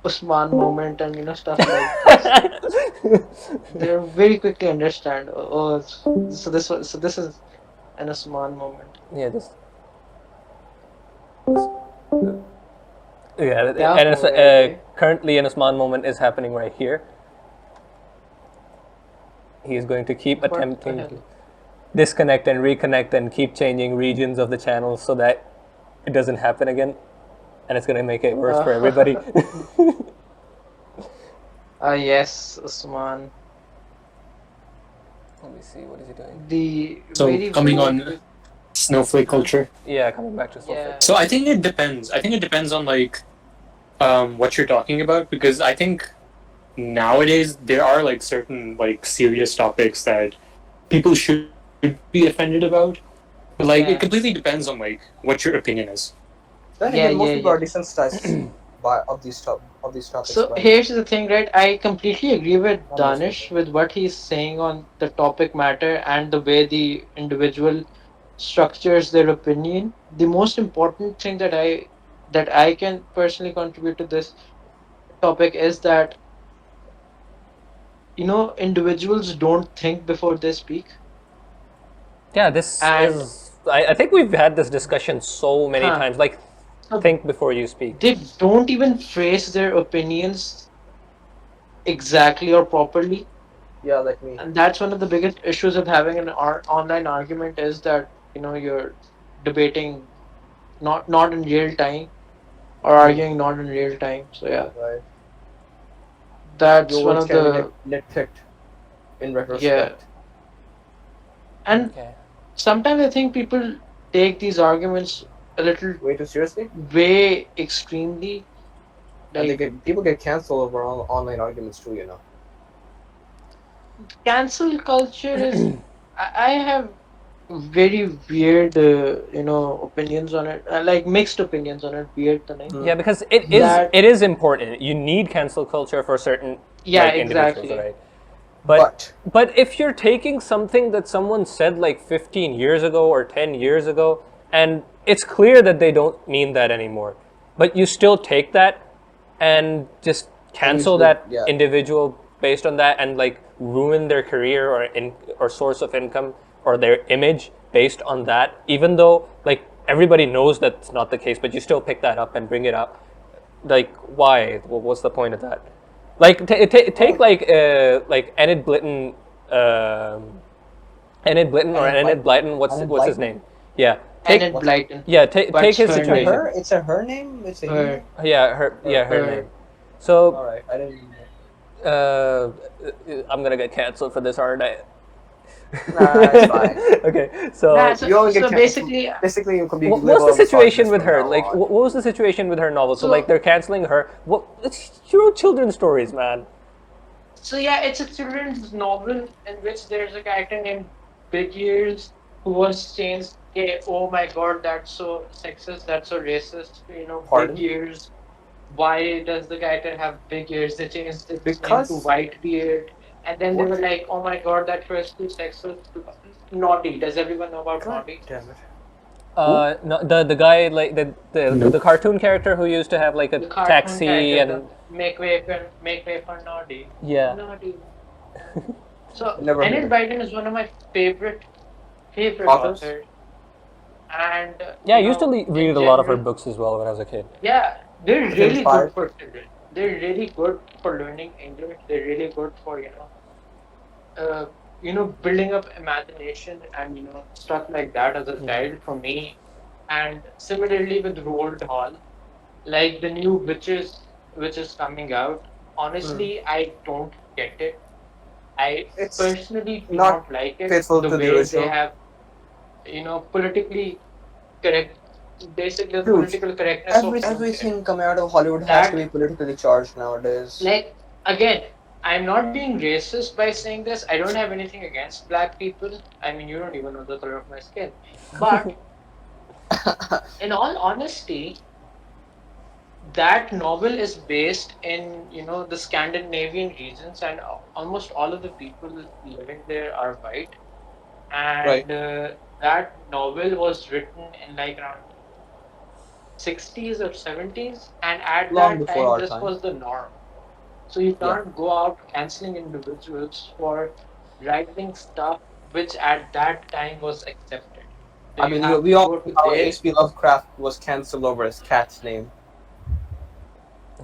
Usman moment and stuff like this. They'll very quickly understand. So this is an Usman moment. Yeah, yeah, Yeah, and it's, okay. currently an Usman moment is happening right here. He is going to keep What the attempting hell? to disconnect and reconnect and keep changing regions of the channel so that it doesn't happen again, and it's going to make it worse for everybody. Yes, Usman. Let me see, what is he doing? The So very coming weird- on snowflake culture. Yeah, coming back to Snowflake. Yeah. So I think it depends. I think it depends on like what you're talking about, because I think nowadays there are like certain like serious topics that people should be offended about. But like Yeah. it completely depends on like what your opinion is. Then Yeah, again, most yeah, people yeah. are desensitized of these topics. So but- here's the thing, right? I completely agree with I'm Danish listening. with what he's saying on the topic matter and the way the individual structures their opinion. The most important thing that I can personally contribute to this topic is that individuals don't think before they speak. Yeah, this And- is. I think we've had this discussion so many Huh. times. Like, So think before you speak. they don't even phrase their opinions exactly or properly. Yeah, like me. And that's one of the biggest issues of having an online argument is that you're debating not in real time or arguing not in real time. So yeah, Right. that's Your one words of can the be nitpicked in retrospect. and Okay. sometimes I think people take these arguments a little Way too seriously. way extremely. And Like people get cancelled over online arguments too. cancel culture is I have very weird opinions on it, like mixed opinions on it. Weird the name. Yeah, because it is That- it is important. You need cancel culture for certain Yeah, like, individuals, exactly. right? But if you're taking something that someone said like 15 years ago or 10 years ago, and it's clear that they don't mean that anymore, but you still take that and just cancel Usually, that yeah. individual based on that and like ruin their career or source of income or their image based on that, even though like everybody knows that's not the case, but you still pick that up and bring it up. Like, why? What's the point of that? Like, take like Enid Blyton, Enid Blyton or Enid Blyton. What's Blyton. his name? Yeah, take Enid Blyton. yeah take What's his her It's a situation. her. It's a her name. It's a Her. he. Yeah, her Her. name. So All right, I didn't. I'm gonna get canceled for this, aren't I? Nah, it's fine. Okay, so Nah, so- You only get basically, basically you could be. what live was the on this situation podcast with from her? now Like, on. what was the situation with her novel? So, So- like, they're canceling her. She wrote children's stories, man. So yeah, it's a children's novel in which there's a character named Big Ears who was changed. Okay, oh my god, that's so sexist, that's so racist. Pardon? Big ears. Why does the character have big ears? They changed its name Because- to White Beard, and then What? they were like, oh my god, that was too sexist. Naughty. Does everyone know about God Naughty? damn it. No, the guy like the cartoon character who used to have like a The cartoon taxi character, and the make way for Naughty. yeah. Naughty. So Never heard Enid of Blyton is one of my favorite Authors? authors. And Yeah, I used to read a lot of her general- books as well when I was a kid. Yeah, they're Is it really inspired? good for children. they're really good for learning English. They're really good for building up imagination and stuff like that as a child for me. And similarly with Roald Dahl, like the new Witches, which is coming out. Honestly, I don't get it. I It's personally do not not like it. faithful The to the way they original. have, politically correct, basically the Dude, political correctness of everything coming out of Hollywood has to that. be politically charged nowadays. Like again, I'm not being racist by saying this. I don't have anything against black people. I mean, you don't even know the color of my skin. But in all honesty, that novel is based in the Scandinavian regions, and almost all of the people living there are white. Right. And that novel was written in like around 60s or 70s, and at Long that before time our this time. was the norm. So you Yeah. can't go out canceling individuals for writing stuff which at that time was accepted. So I you mean, have we to all go know to how their. H.P. Lovecraft was cancelled over his cat's name.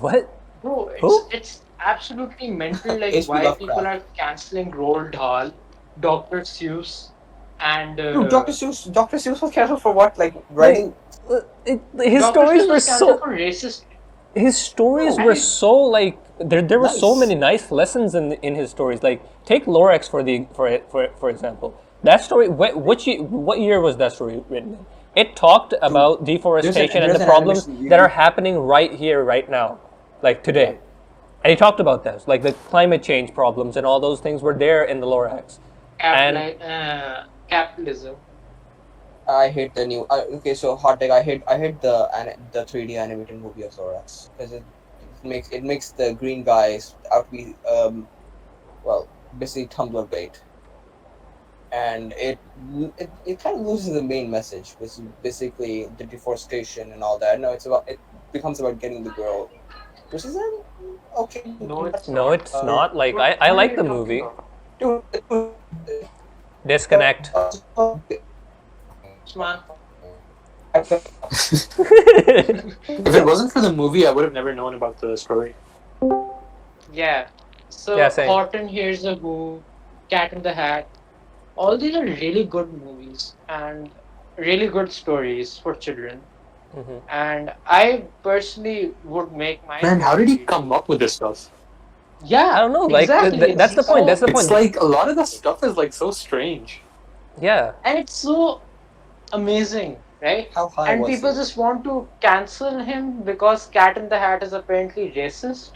What? Bro, Who? it's absolutely mental. Like H.P. why people Lovecraft. are canceling Roald Dahl, Dr. Seuss, and Dude, Dr. Seuss was cancelled for what? Like Like, writing. his Dr. stories Seuss were was cancelled so. for racist. His stories No. were And so like there were so Nice. many nice lessons in his stories. Like take Lorax for example. That story, what year was that story written in? It talked about deforestation and there's the an problems animation. that are happening right here, right now, like Yeah. today. And he talked about those, like the climate change problems and all those things were there in the Lorax. And capitalism. I hate the new. Okay, so hot take. I hate the 3D animated movie of Thorax because it makes the green guys out to be well basically Tumblr bait, and it kind of loses the main message, which is basically the deforestation and all that. No, it becomes about getting the girl, which is okay. No, it's no, not. it's not. Like I What are like you the talking movie. about? Dude, Disconnect. Usman. If it wasn't for the movie, I would have never known about the story. Yeah. So Yeah, same. Horton Hears a Who, Cat in the Hat. All these are really good movies and really good stories for children. And I personally would make my. Man, how did he favorite come movie. up with this stuff? Yeah, I don't know. Like exactly. that's the point. That's the It's point. like a lot of the stuff is like so strange. Yeah. And it's so amazing, right? How high And was people it? just want to cancel him because Cat in the Hat is apparently racist.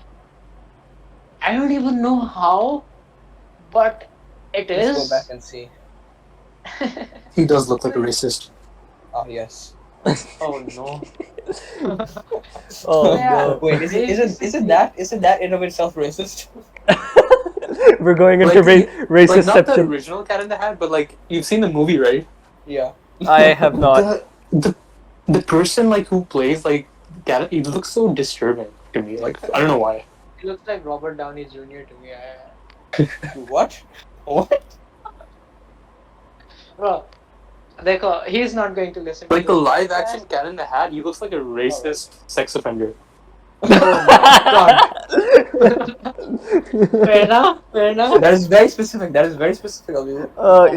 I don't even know how, but it Let's is. go back and see. He does look like a racist. Oh yes. Oh no. Oh Yeah. no. Wait, isn't that in of itself racist? We're going into Like not the raceception. original Cat in the Hat, but like you've seen the movie, right? Yeah. I have not. The person like who plays like Cat, he looks so disturbing to me. Like I don't know why. He looks like Robert Downey Jr. to me. What? What? Bro, he's not going to listen Like to the this live podcast. action Cat in the Hat, he looks like a racist sex offender. Fair enough, fair enough. That is very specific. That is very specific of you.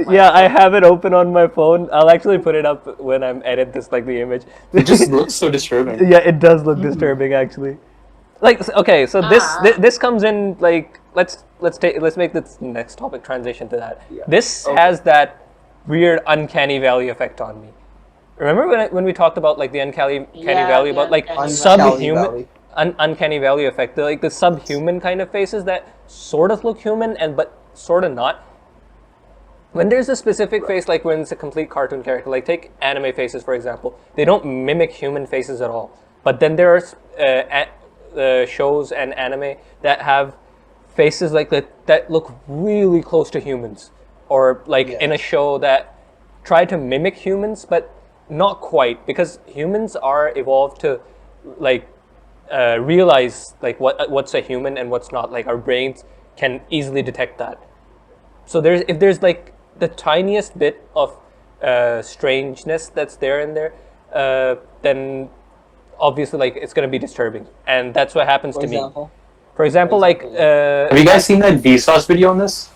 Yeah, I have it open on my phone. I'll actually put it up when I'm edit this, like the image. It just looks so disturbing. Yeah, it does look disturbing actually. Like okay, so this comes in like let's make this next topic transition to that. Yeah. This Okay. has that weird uncanny valley effect on me. Remember when we talked about like the uncanny valley the about like uncanny subhuman valley. uncanny valley effect, like the subhuman kind of faces that sort of look human and but sort of not. When there's a specific face, like when it's a complete cartoon character, like take anime faces for example, they don't mimic human faces at all. But then there are shows and anime that have faces like that look really close to humans, or like in a show that try to mimic humans, but not quite, because humans are evolved to like realize like what's a human and what's not. Like our brains can easily detect that. So if there's like the tiniest bit of strangeness that's there in there, then obviously like it's gonna be disturbing, and that's what happens For to me. example, For example, like Have you guys seen that Vsauce video on this?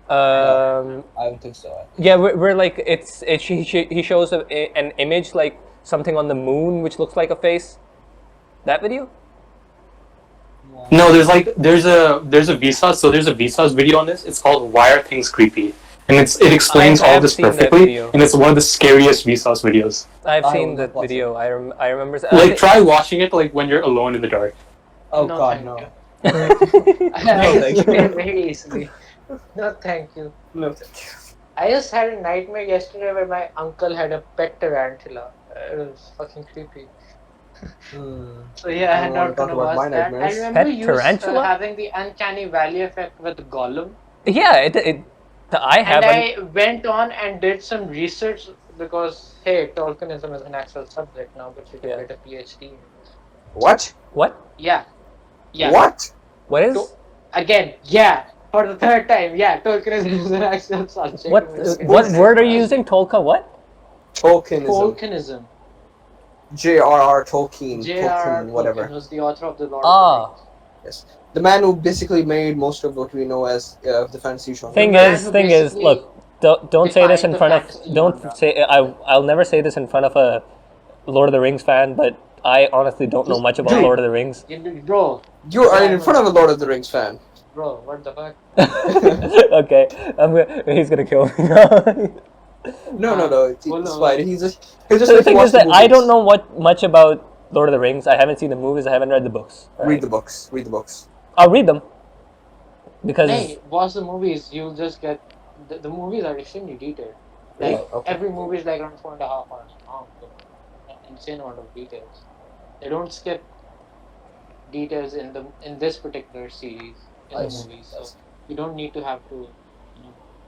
I don't think so. yeah, we're like he shows an image like something on the moon which looks like a face. That video? No, there's a Vsauce. So there's a Vsauce video on this. It's called "Why Are Things Creepy," and it explains I all have this seen that perfectly. video. And it's one of the scariest Vsauce videos. I've I seen will that not watch video. I remember. Like, try watching it like when you're alone in the dark. Oh No, God, thank no. you. No, thank you. Very easily. No, thank you. No, thank you. I just had a nightmare yesterday where my uncle had a pet tarantula. It was fucking creepy. So yeah, I I had don't not wanna talk gonna about watch my that. I nightmares. remember Pet you tarantula? having the uncanny valley effect with Gollum. Yeah, I And haven't. I went on and did some research because hey, Tokenism is an actual subject now, but you can Yeah. get a PhD in. What? What? Yeah. Yeah. What? What is? Again, yeah. For the third time, yeah, Tokenism is an actual subject. What word are you using? Tolka what? Tolkienism. Tolkienism. J.R.R. Tolkien. J.R.R. Tolkien, whatever. Tolkien was the author of the Lord Ah. of the Rings. Yes. The man who basically made most of what we know as the fantasy genre. Thing man is, who basically look, don't say this in defined the front of. fantasy Don't genre. say. I'll never say this in front of a Lord of the Rings fan, but I honestly don't know much about Bro. Lord of the Rings. Bro, You are in front of a Lord of the Rings fan. bro, what the fuck? Okay, he's gonna kill me now. No. It's Well, no. fine. He's just So the like thing watch is that I movies. don't know much about Lord of the Rings. I haven't seen the movies. I haven't read the books. Read the books. Read the books. I'll read them because Hey, watch the movies. You'll just get the movies are extremely detailed. Like Yeah, okay. every movie is like around 4.5 hours long. So an insane amount of details. They don't skip details in this particular series in the Nice. movies. So you don't need to have to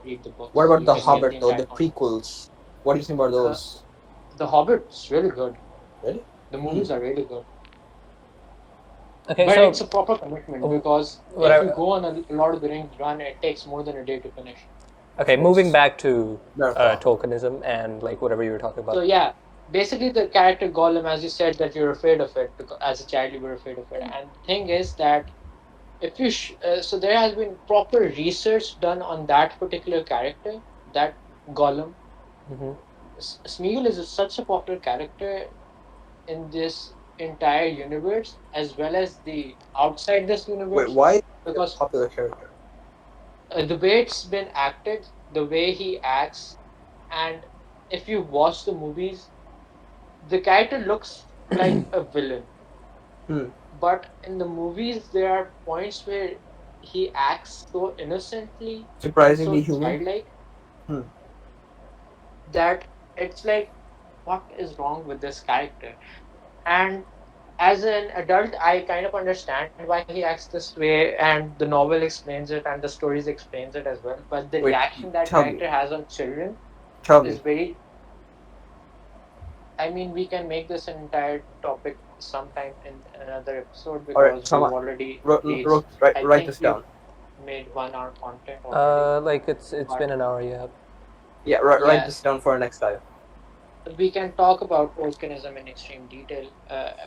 read the books. What about You the can get Hobbit though? The entire context. prequels. What do you think about those? The Hobbit's really good. Really? The movies are really good. okay. But So it's a proper commitment because whatever. if you go on a Lord of the Rings run, it takes more than a day to finish. okay, moving back to Marathon. Tokenism and like whatever you were talking about. So yeah, basically the character Gollum, as you said that you're afraid of it because as a child you were afraid of it. And the thing is that if you so there has been proper research done on that particular character, that Gollum. Mhm. Smeagol is such a popular character in this entire universe as well as the outside this universe. Wait, why? Because Popular character. the way it's been acted, the way he acts, and if you watch the movies, the character looks like a villain. But in the movies, there are points where he acts so innocently, Surprisingly so human. childlike, that it's like, what is wrong with this character? And as an adult, I kind of understand why he acts this way, and the novel explains it, and the stories explains it as well. But the Wait, reaction that tell me. character has on children Tell is me. very. I mean, we can make this an entire topic sometime in another episode because Alright, we've come on. already Write think this we've down. made 1 hour content already. Like it's been an hour, yeah. Yeah, write Yeah. this down for our next time. We can talk about Tolkienism in extreme detail.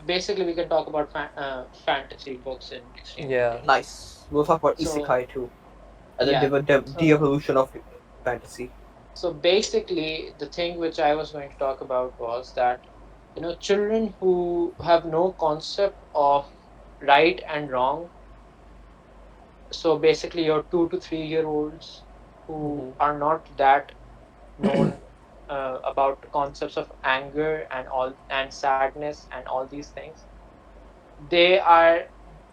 Basically, we can talk about fantasy books in extreme Yeah. detail. Nice. We'll talk about So- isekai too. And Yeah. the de-evolution of fantasy. So basically, the thing which I was going to talk about was that, children who have no concept of right and wrong. So basically, your 2 to 3 year olds who are not that known about concepts of anger and sadness and all these things.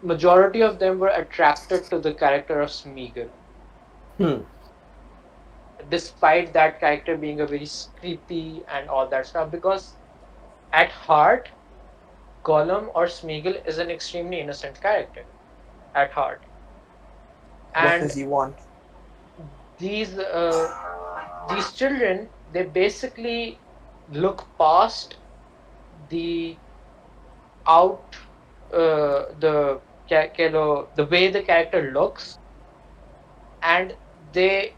Majority of them were attracted to the character of Smeagol. Despite that character being a very creepy and all that stuff, because at heart, Gollum or Smeagol is an extremely innocent character at heart. What And does he want? these children, they basically look past the the way the character looks, and they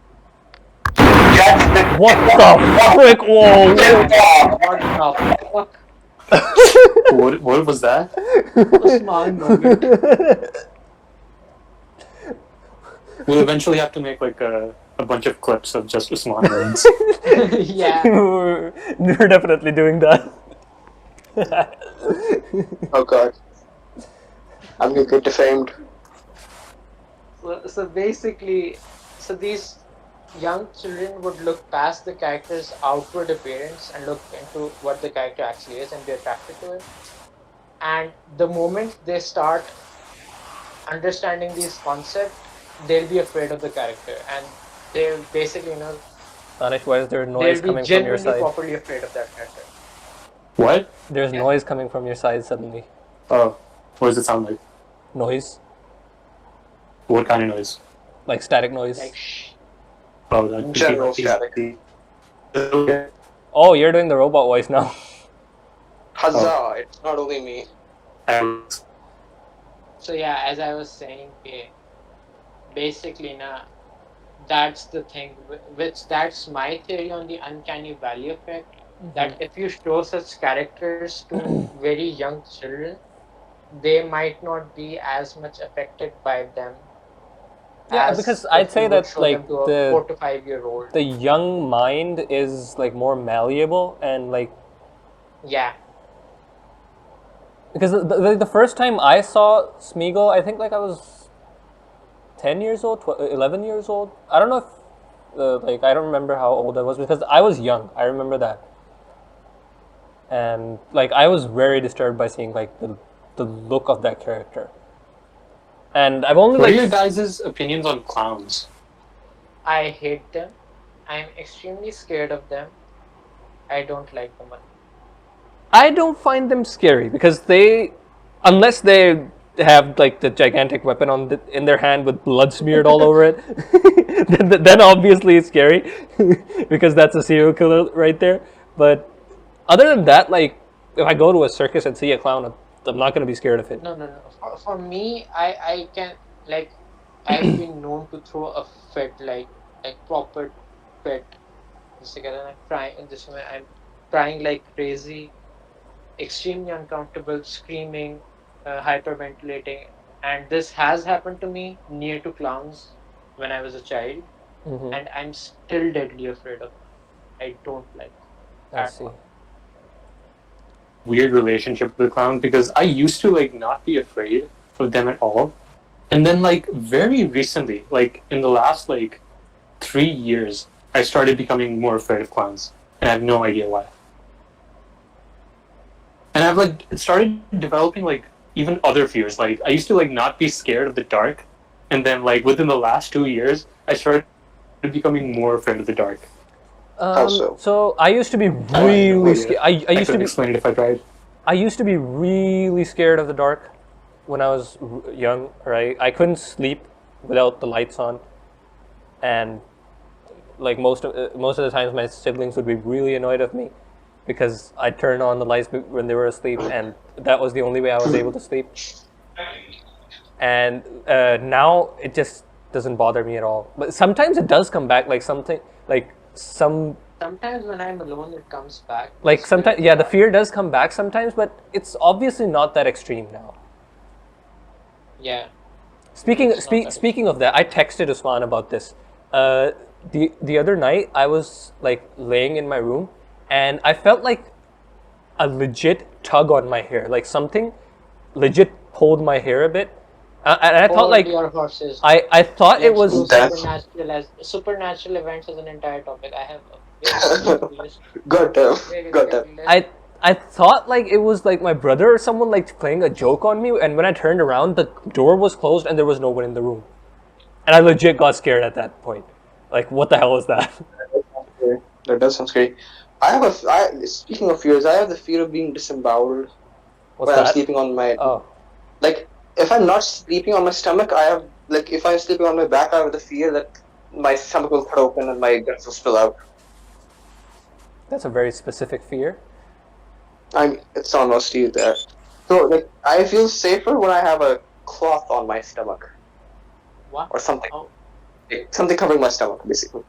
What the frick? Whoa! what the fuck? What was that? Usman moment. We'll eventually have to make like a bunch of clips of just Usman moments. Yeah. We're definitely doing that. Oh god. I'm gonna get defamed. So basically, so these young children would look past the character's outward appearance and look into what the character actually is and be attracted to it. And the moment they start understanding these concepts, they'll be afraid of the character, and they'll basically, Anish, why is there noise they'll be coming from your genuinely side? properly afraid of that character. What? There's noise coming from your side suddenly. Oh, what does it sound like? Noise? What kind of noise? Like static noise. Like, shh. Oh, that General static. Oh, you're doing the robot voice now. Huzzah! It's not only me. So yeah, as I was saying, basically, that's the thing. That's my theory on the uncanny valley effect. That if you show such characters to very young children, they might not be as much affected by them. Yeah, as because if I'd say you would that show like them to a 4 to 5 year old. the young mind is like more malleable and like Yeah. because the first time I saw Smeagol, I think like I was 10 years old, 11 years old. I don't know if like I don't remember how old I was because I was young. I remember that. And like I was very disturbed by seeing like the look of that character. And I've only What are like your guys' opinions on clowns? I hate them. I'm extremely scared of them. I don't like them. I don't find them scary because unless they have like the gigantic weapon in their hand with blood smeared all over it, then obviously it's scary because that's a serial killer right there. But other than that, like if I go to a circus and see a clown, I'm not going to be scared of it. No. For me, I can, like, I've been known to throw a fit, like proper fit. Just together, and I'm crying. In this moment, I'm crying like crazy, extremely uncomfortable, screaming, hyperventilating, and this has happened to me near to clowns when I was a child, and I'm still deadly afraid of them. I don't like them. I at see. all. Weird relationship with the clown because I used to like not be afraid of them at all, and then like very recently, like in the last like 3 years, I started becoming more afraid of clowns, and I have no idea why. And I've like started developing like even other fears. Like I used to like not be scared of the dark, and then like within the last 2 years, I started becoming more afraid of the dark. How so? So I used to be really scared. I used to couldn't be explain it if I tried. I used to be really scared of the dark when I was young. Right, I couldn't sleep without the lights on, and like most of the times, my siblings would be really annoyed of me because I'd turn on the lights when they were asleep, and that was the only way I was able to sleep. And now it just doesn't bother me at all. But sometimes it does come back, like something like Sometimes when I'm alone, it comes back. like sometimes yeah, the fear does come back sometimes, but it's obviously not that extreme now. Yeah. Speaking of that, I texted Usman about this. The other night I was like laying in my room and I felt like a legit tug on my hair, like something legit pulled my hair a bit, and I thought like your horses. I thought it was Supernatural events as an entire topic. I have Got them. I thought like it was like my brother or someone like playing a joke on me, and when I turned around, the door was closed and there was no one in the room, and I legit got scared at that point. Like, what the hell is that? That does sound scary. Speaking of fears, I have the fear of being disemboweled What's when that? I'm sleeping on my. Oh, Like, if I'm not sleeping on my stomach, if I'm sleeping on my back, I have the fear that my stomach will cut open and my guts will spill out. that's a very specific fear. It's almost you there. So, like, I feel safer when I have a cloth on my stomach. What? Or something. Oh. Something covering my stomach, basically.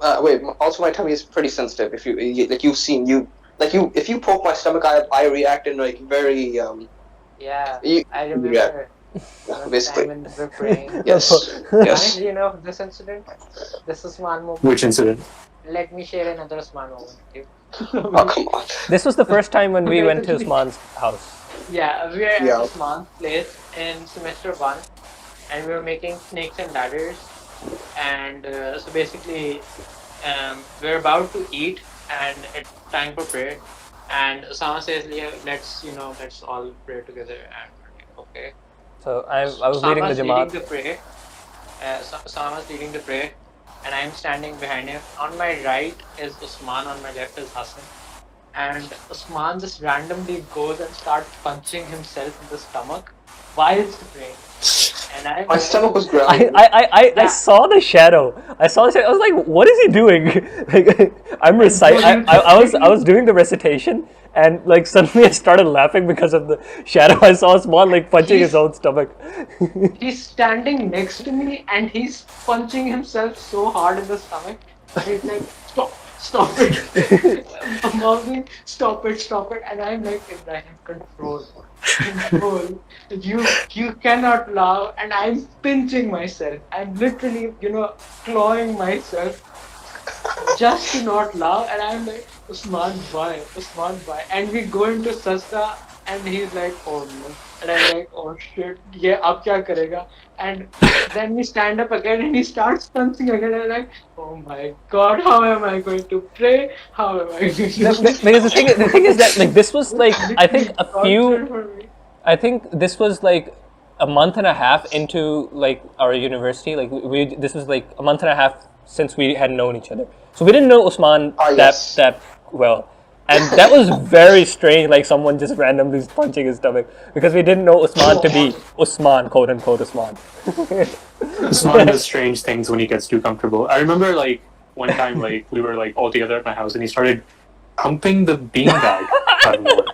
Also my tummy is pretty sensitive. If you've seen, Like if you poke my stomach, I react in like very Yeah, You- I yeah. remember. One Basically. time when we were praying. Yes. Manish, Yes. do you know of this incident? This is one moment. Which incident? Let me share another small moment with you. Oh come on. This was the first time when we went to Usman's house. Yeah, we were at Yeah. Usman's place in semester 1, and we were making snakes and ladders. And so basically, we're about to eat, and it's time for prayer. And someone says, "Yeah, let's all pray together." And we're like, okay. So I was leading the Someone's leading Jamaat. the prayer. Someone's leading the prayer, and I'm standing behind him. On my right is Usman, on my left is Hassan. And Usman just randomly goes and starts punching himself in the stomach whilst praying. And My stomach was I, growling. I saw the shadow. I saw the shadow. I was like, what is he doing? Like, I'm reciting. I was doing the recitation, and like suddenly I started laughing because of the shadow. I saw Usman like punching his own stomach. He's standing next to me and he's punching himself so hard in the stomach. And he's like, stop it. Mouthing, stop it. And I'm like, Ibrahim, control. You cannot laugh. And I'm pinching myself. I'm literally, clawing myself just to not laugh. And I'm like, Usman, why? And we go into Sasta and he's like, oh no. And I'm like, oh shit, yeah, ab kya karega? And then we stand up again and he starts punching again. And I'm like, oh my god, how am I going to pray? How am I going to Because the thing is that like this was like I think I think this was like a month and a half into like our university. Like this was like a month and a half since we had known each other. So we didn't know Usman Yes. that well. And that was very strange, like someone just randomly punching his stomach, because we didn't know Usman to be Usman, quote unquote Usman. Usman does strange things when he gets too comfortable. I remember like one time like we were like all together at my house and he started pumping the beanbag out of nowhere.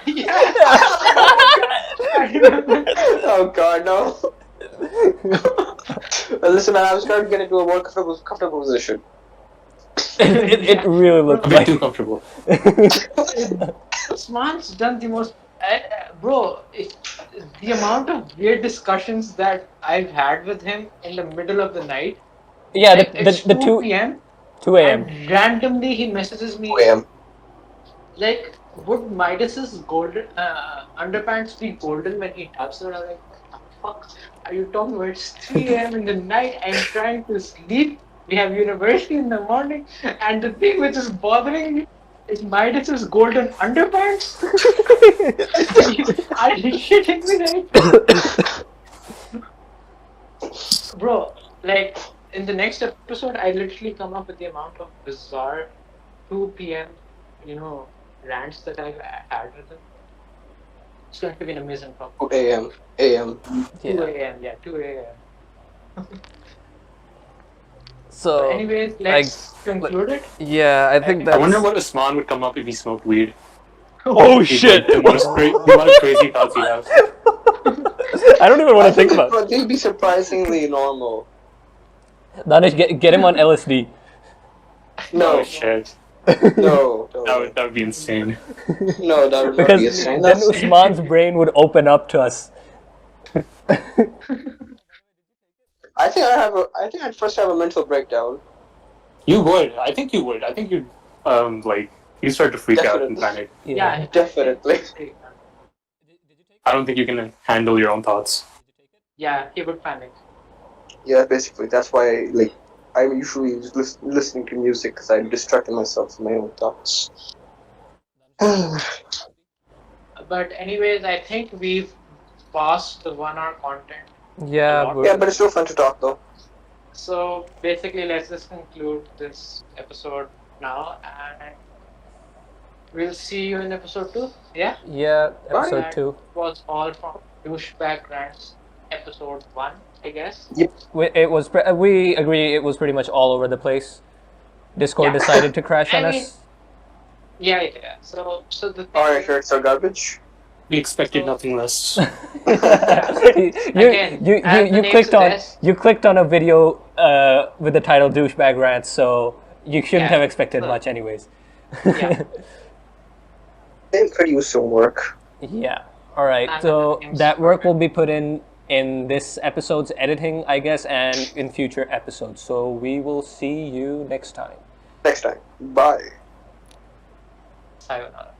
Oh god, no. Well, listen, man, I was trying to get into a more comfortable position. It really looked A bit like too comfortable. Usman's done the most. Bro, the amount of weird discussions that I've had with him in the middle of the night. yeah. Like, it's The 2 p.m. 2 a.m. and randomly he messages me Wham. like, would Midas's golden underpants be golden when he taps her? I'm like, what the fuck are you talking about? It's 3 a.m. in the night. I'm trying to sleep. We have university in the morning, and the thing which is bothering me is Midas's golden underpants. Are you shitting me, right? Bro, like in the next episode, I literally come up with the amount of bizarre 2 p.m. Rants that I've had with him. It's going to be an amazing talk. 2 a.m. a.m. 2 a.m. Yeah, 2 a.m. So anyways, let's conclude it. yeah, I think I that's. wonder what Usman would come up if he smoked weed. Oh He's shit! Like, the amount of crazy thoughts he has. I don't even want to think about. But they'd be surprisingly normal. Danish, get him on LSD. No, Oh shit. no, That would be insane. no, that would not Because be insane. then Usman's brain would open up to us. I think I'd first have a mental breakdown. You would. I think you would. I think you'd like you start to freak out and Definitely. panic. Yeah, Definitely. I don't think you can handle your own thoughts. Yeah, he would panic. Yeah, basically, that's why I'm usually just listening to music because I'm distracting myself from my own thoughts. But anyways, I think we've passed the 1 hour content. Yeah, Yeah, but it's still fun to talk though. So basically, let's just conclude this episode now, and we'll see you in episode 2. Yeah. yeah. Episode That 2. was all from Douchebag Rants, episode 1, I guess. It was. We agree. It was pretty much all over the place. Discord Yeah. decided to crash on I mean- us. Yeah. So the thing Our is- shirts are garbage. We expected nothing less. you Again, as the you name clicked on suggests- you clicked on a video with the title Douchebag Rants, so you shouldn't Yeah, have expected so- much anyways. yeah. They could use some work. Yeah. All right. I'm So looking that work for will be put in this episode's editing, I guess, and in future episodes. So we will see you next time. Next time. Bye. Sayonara.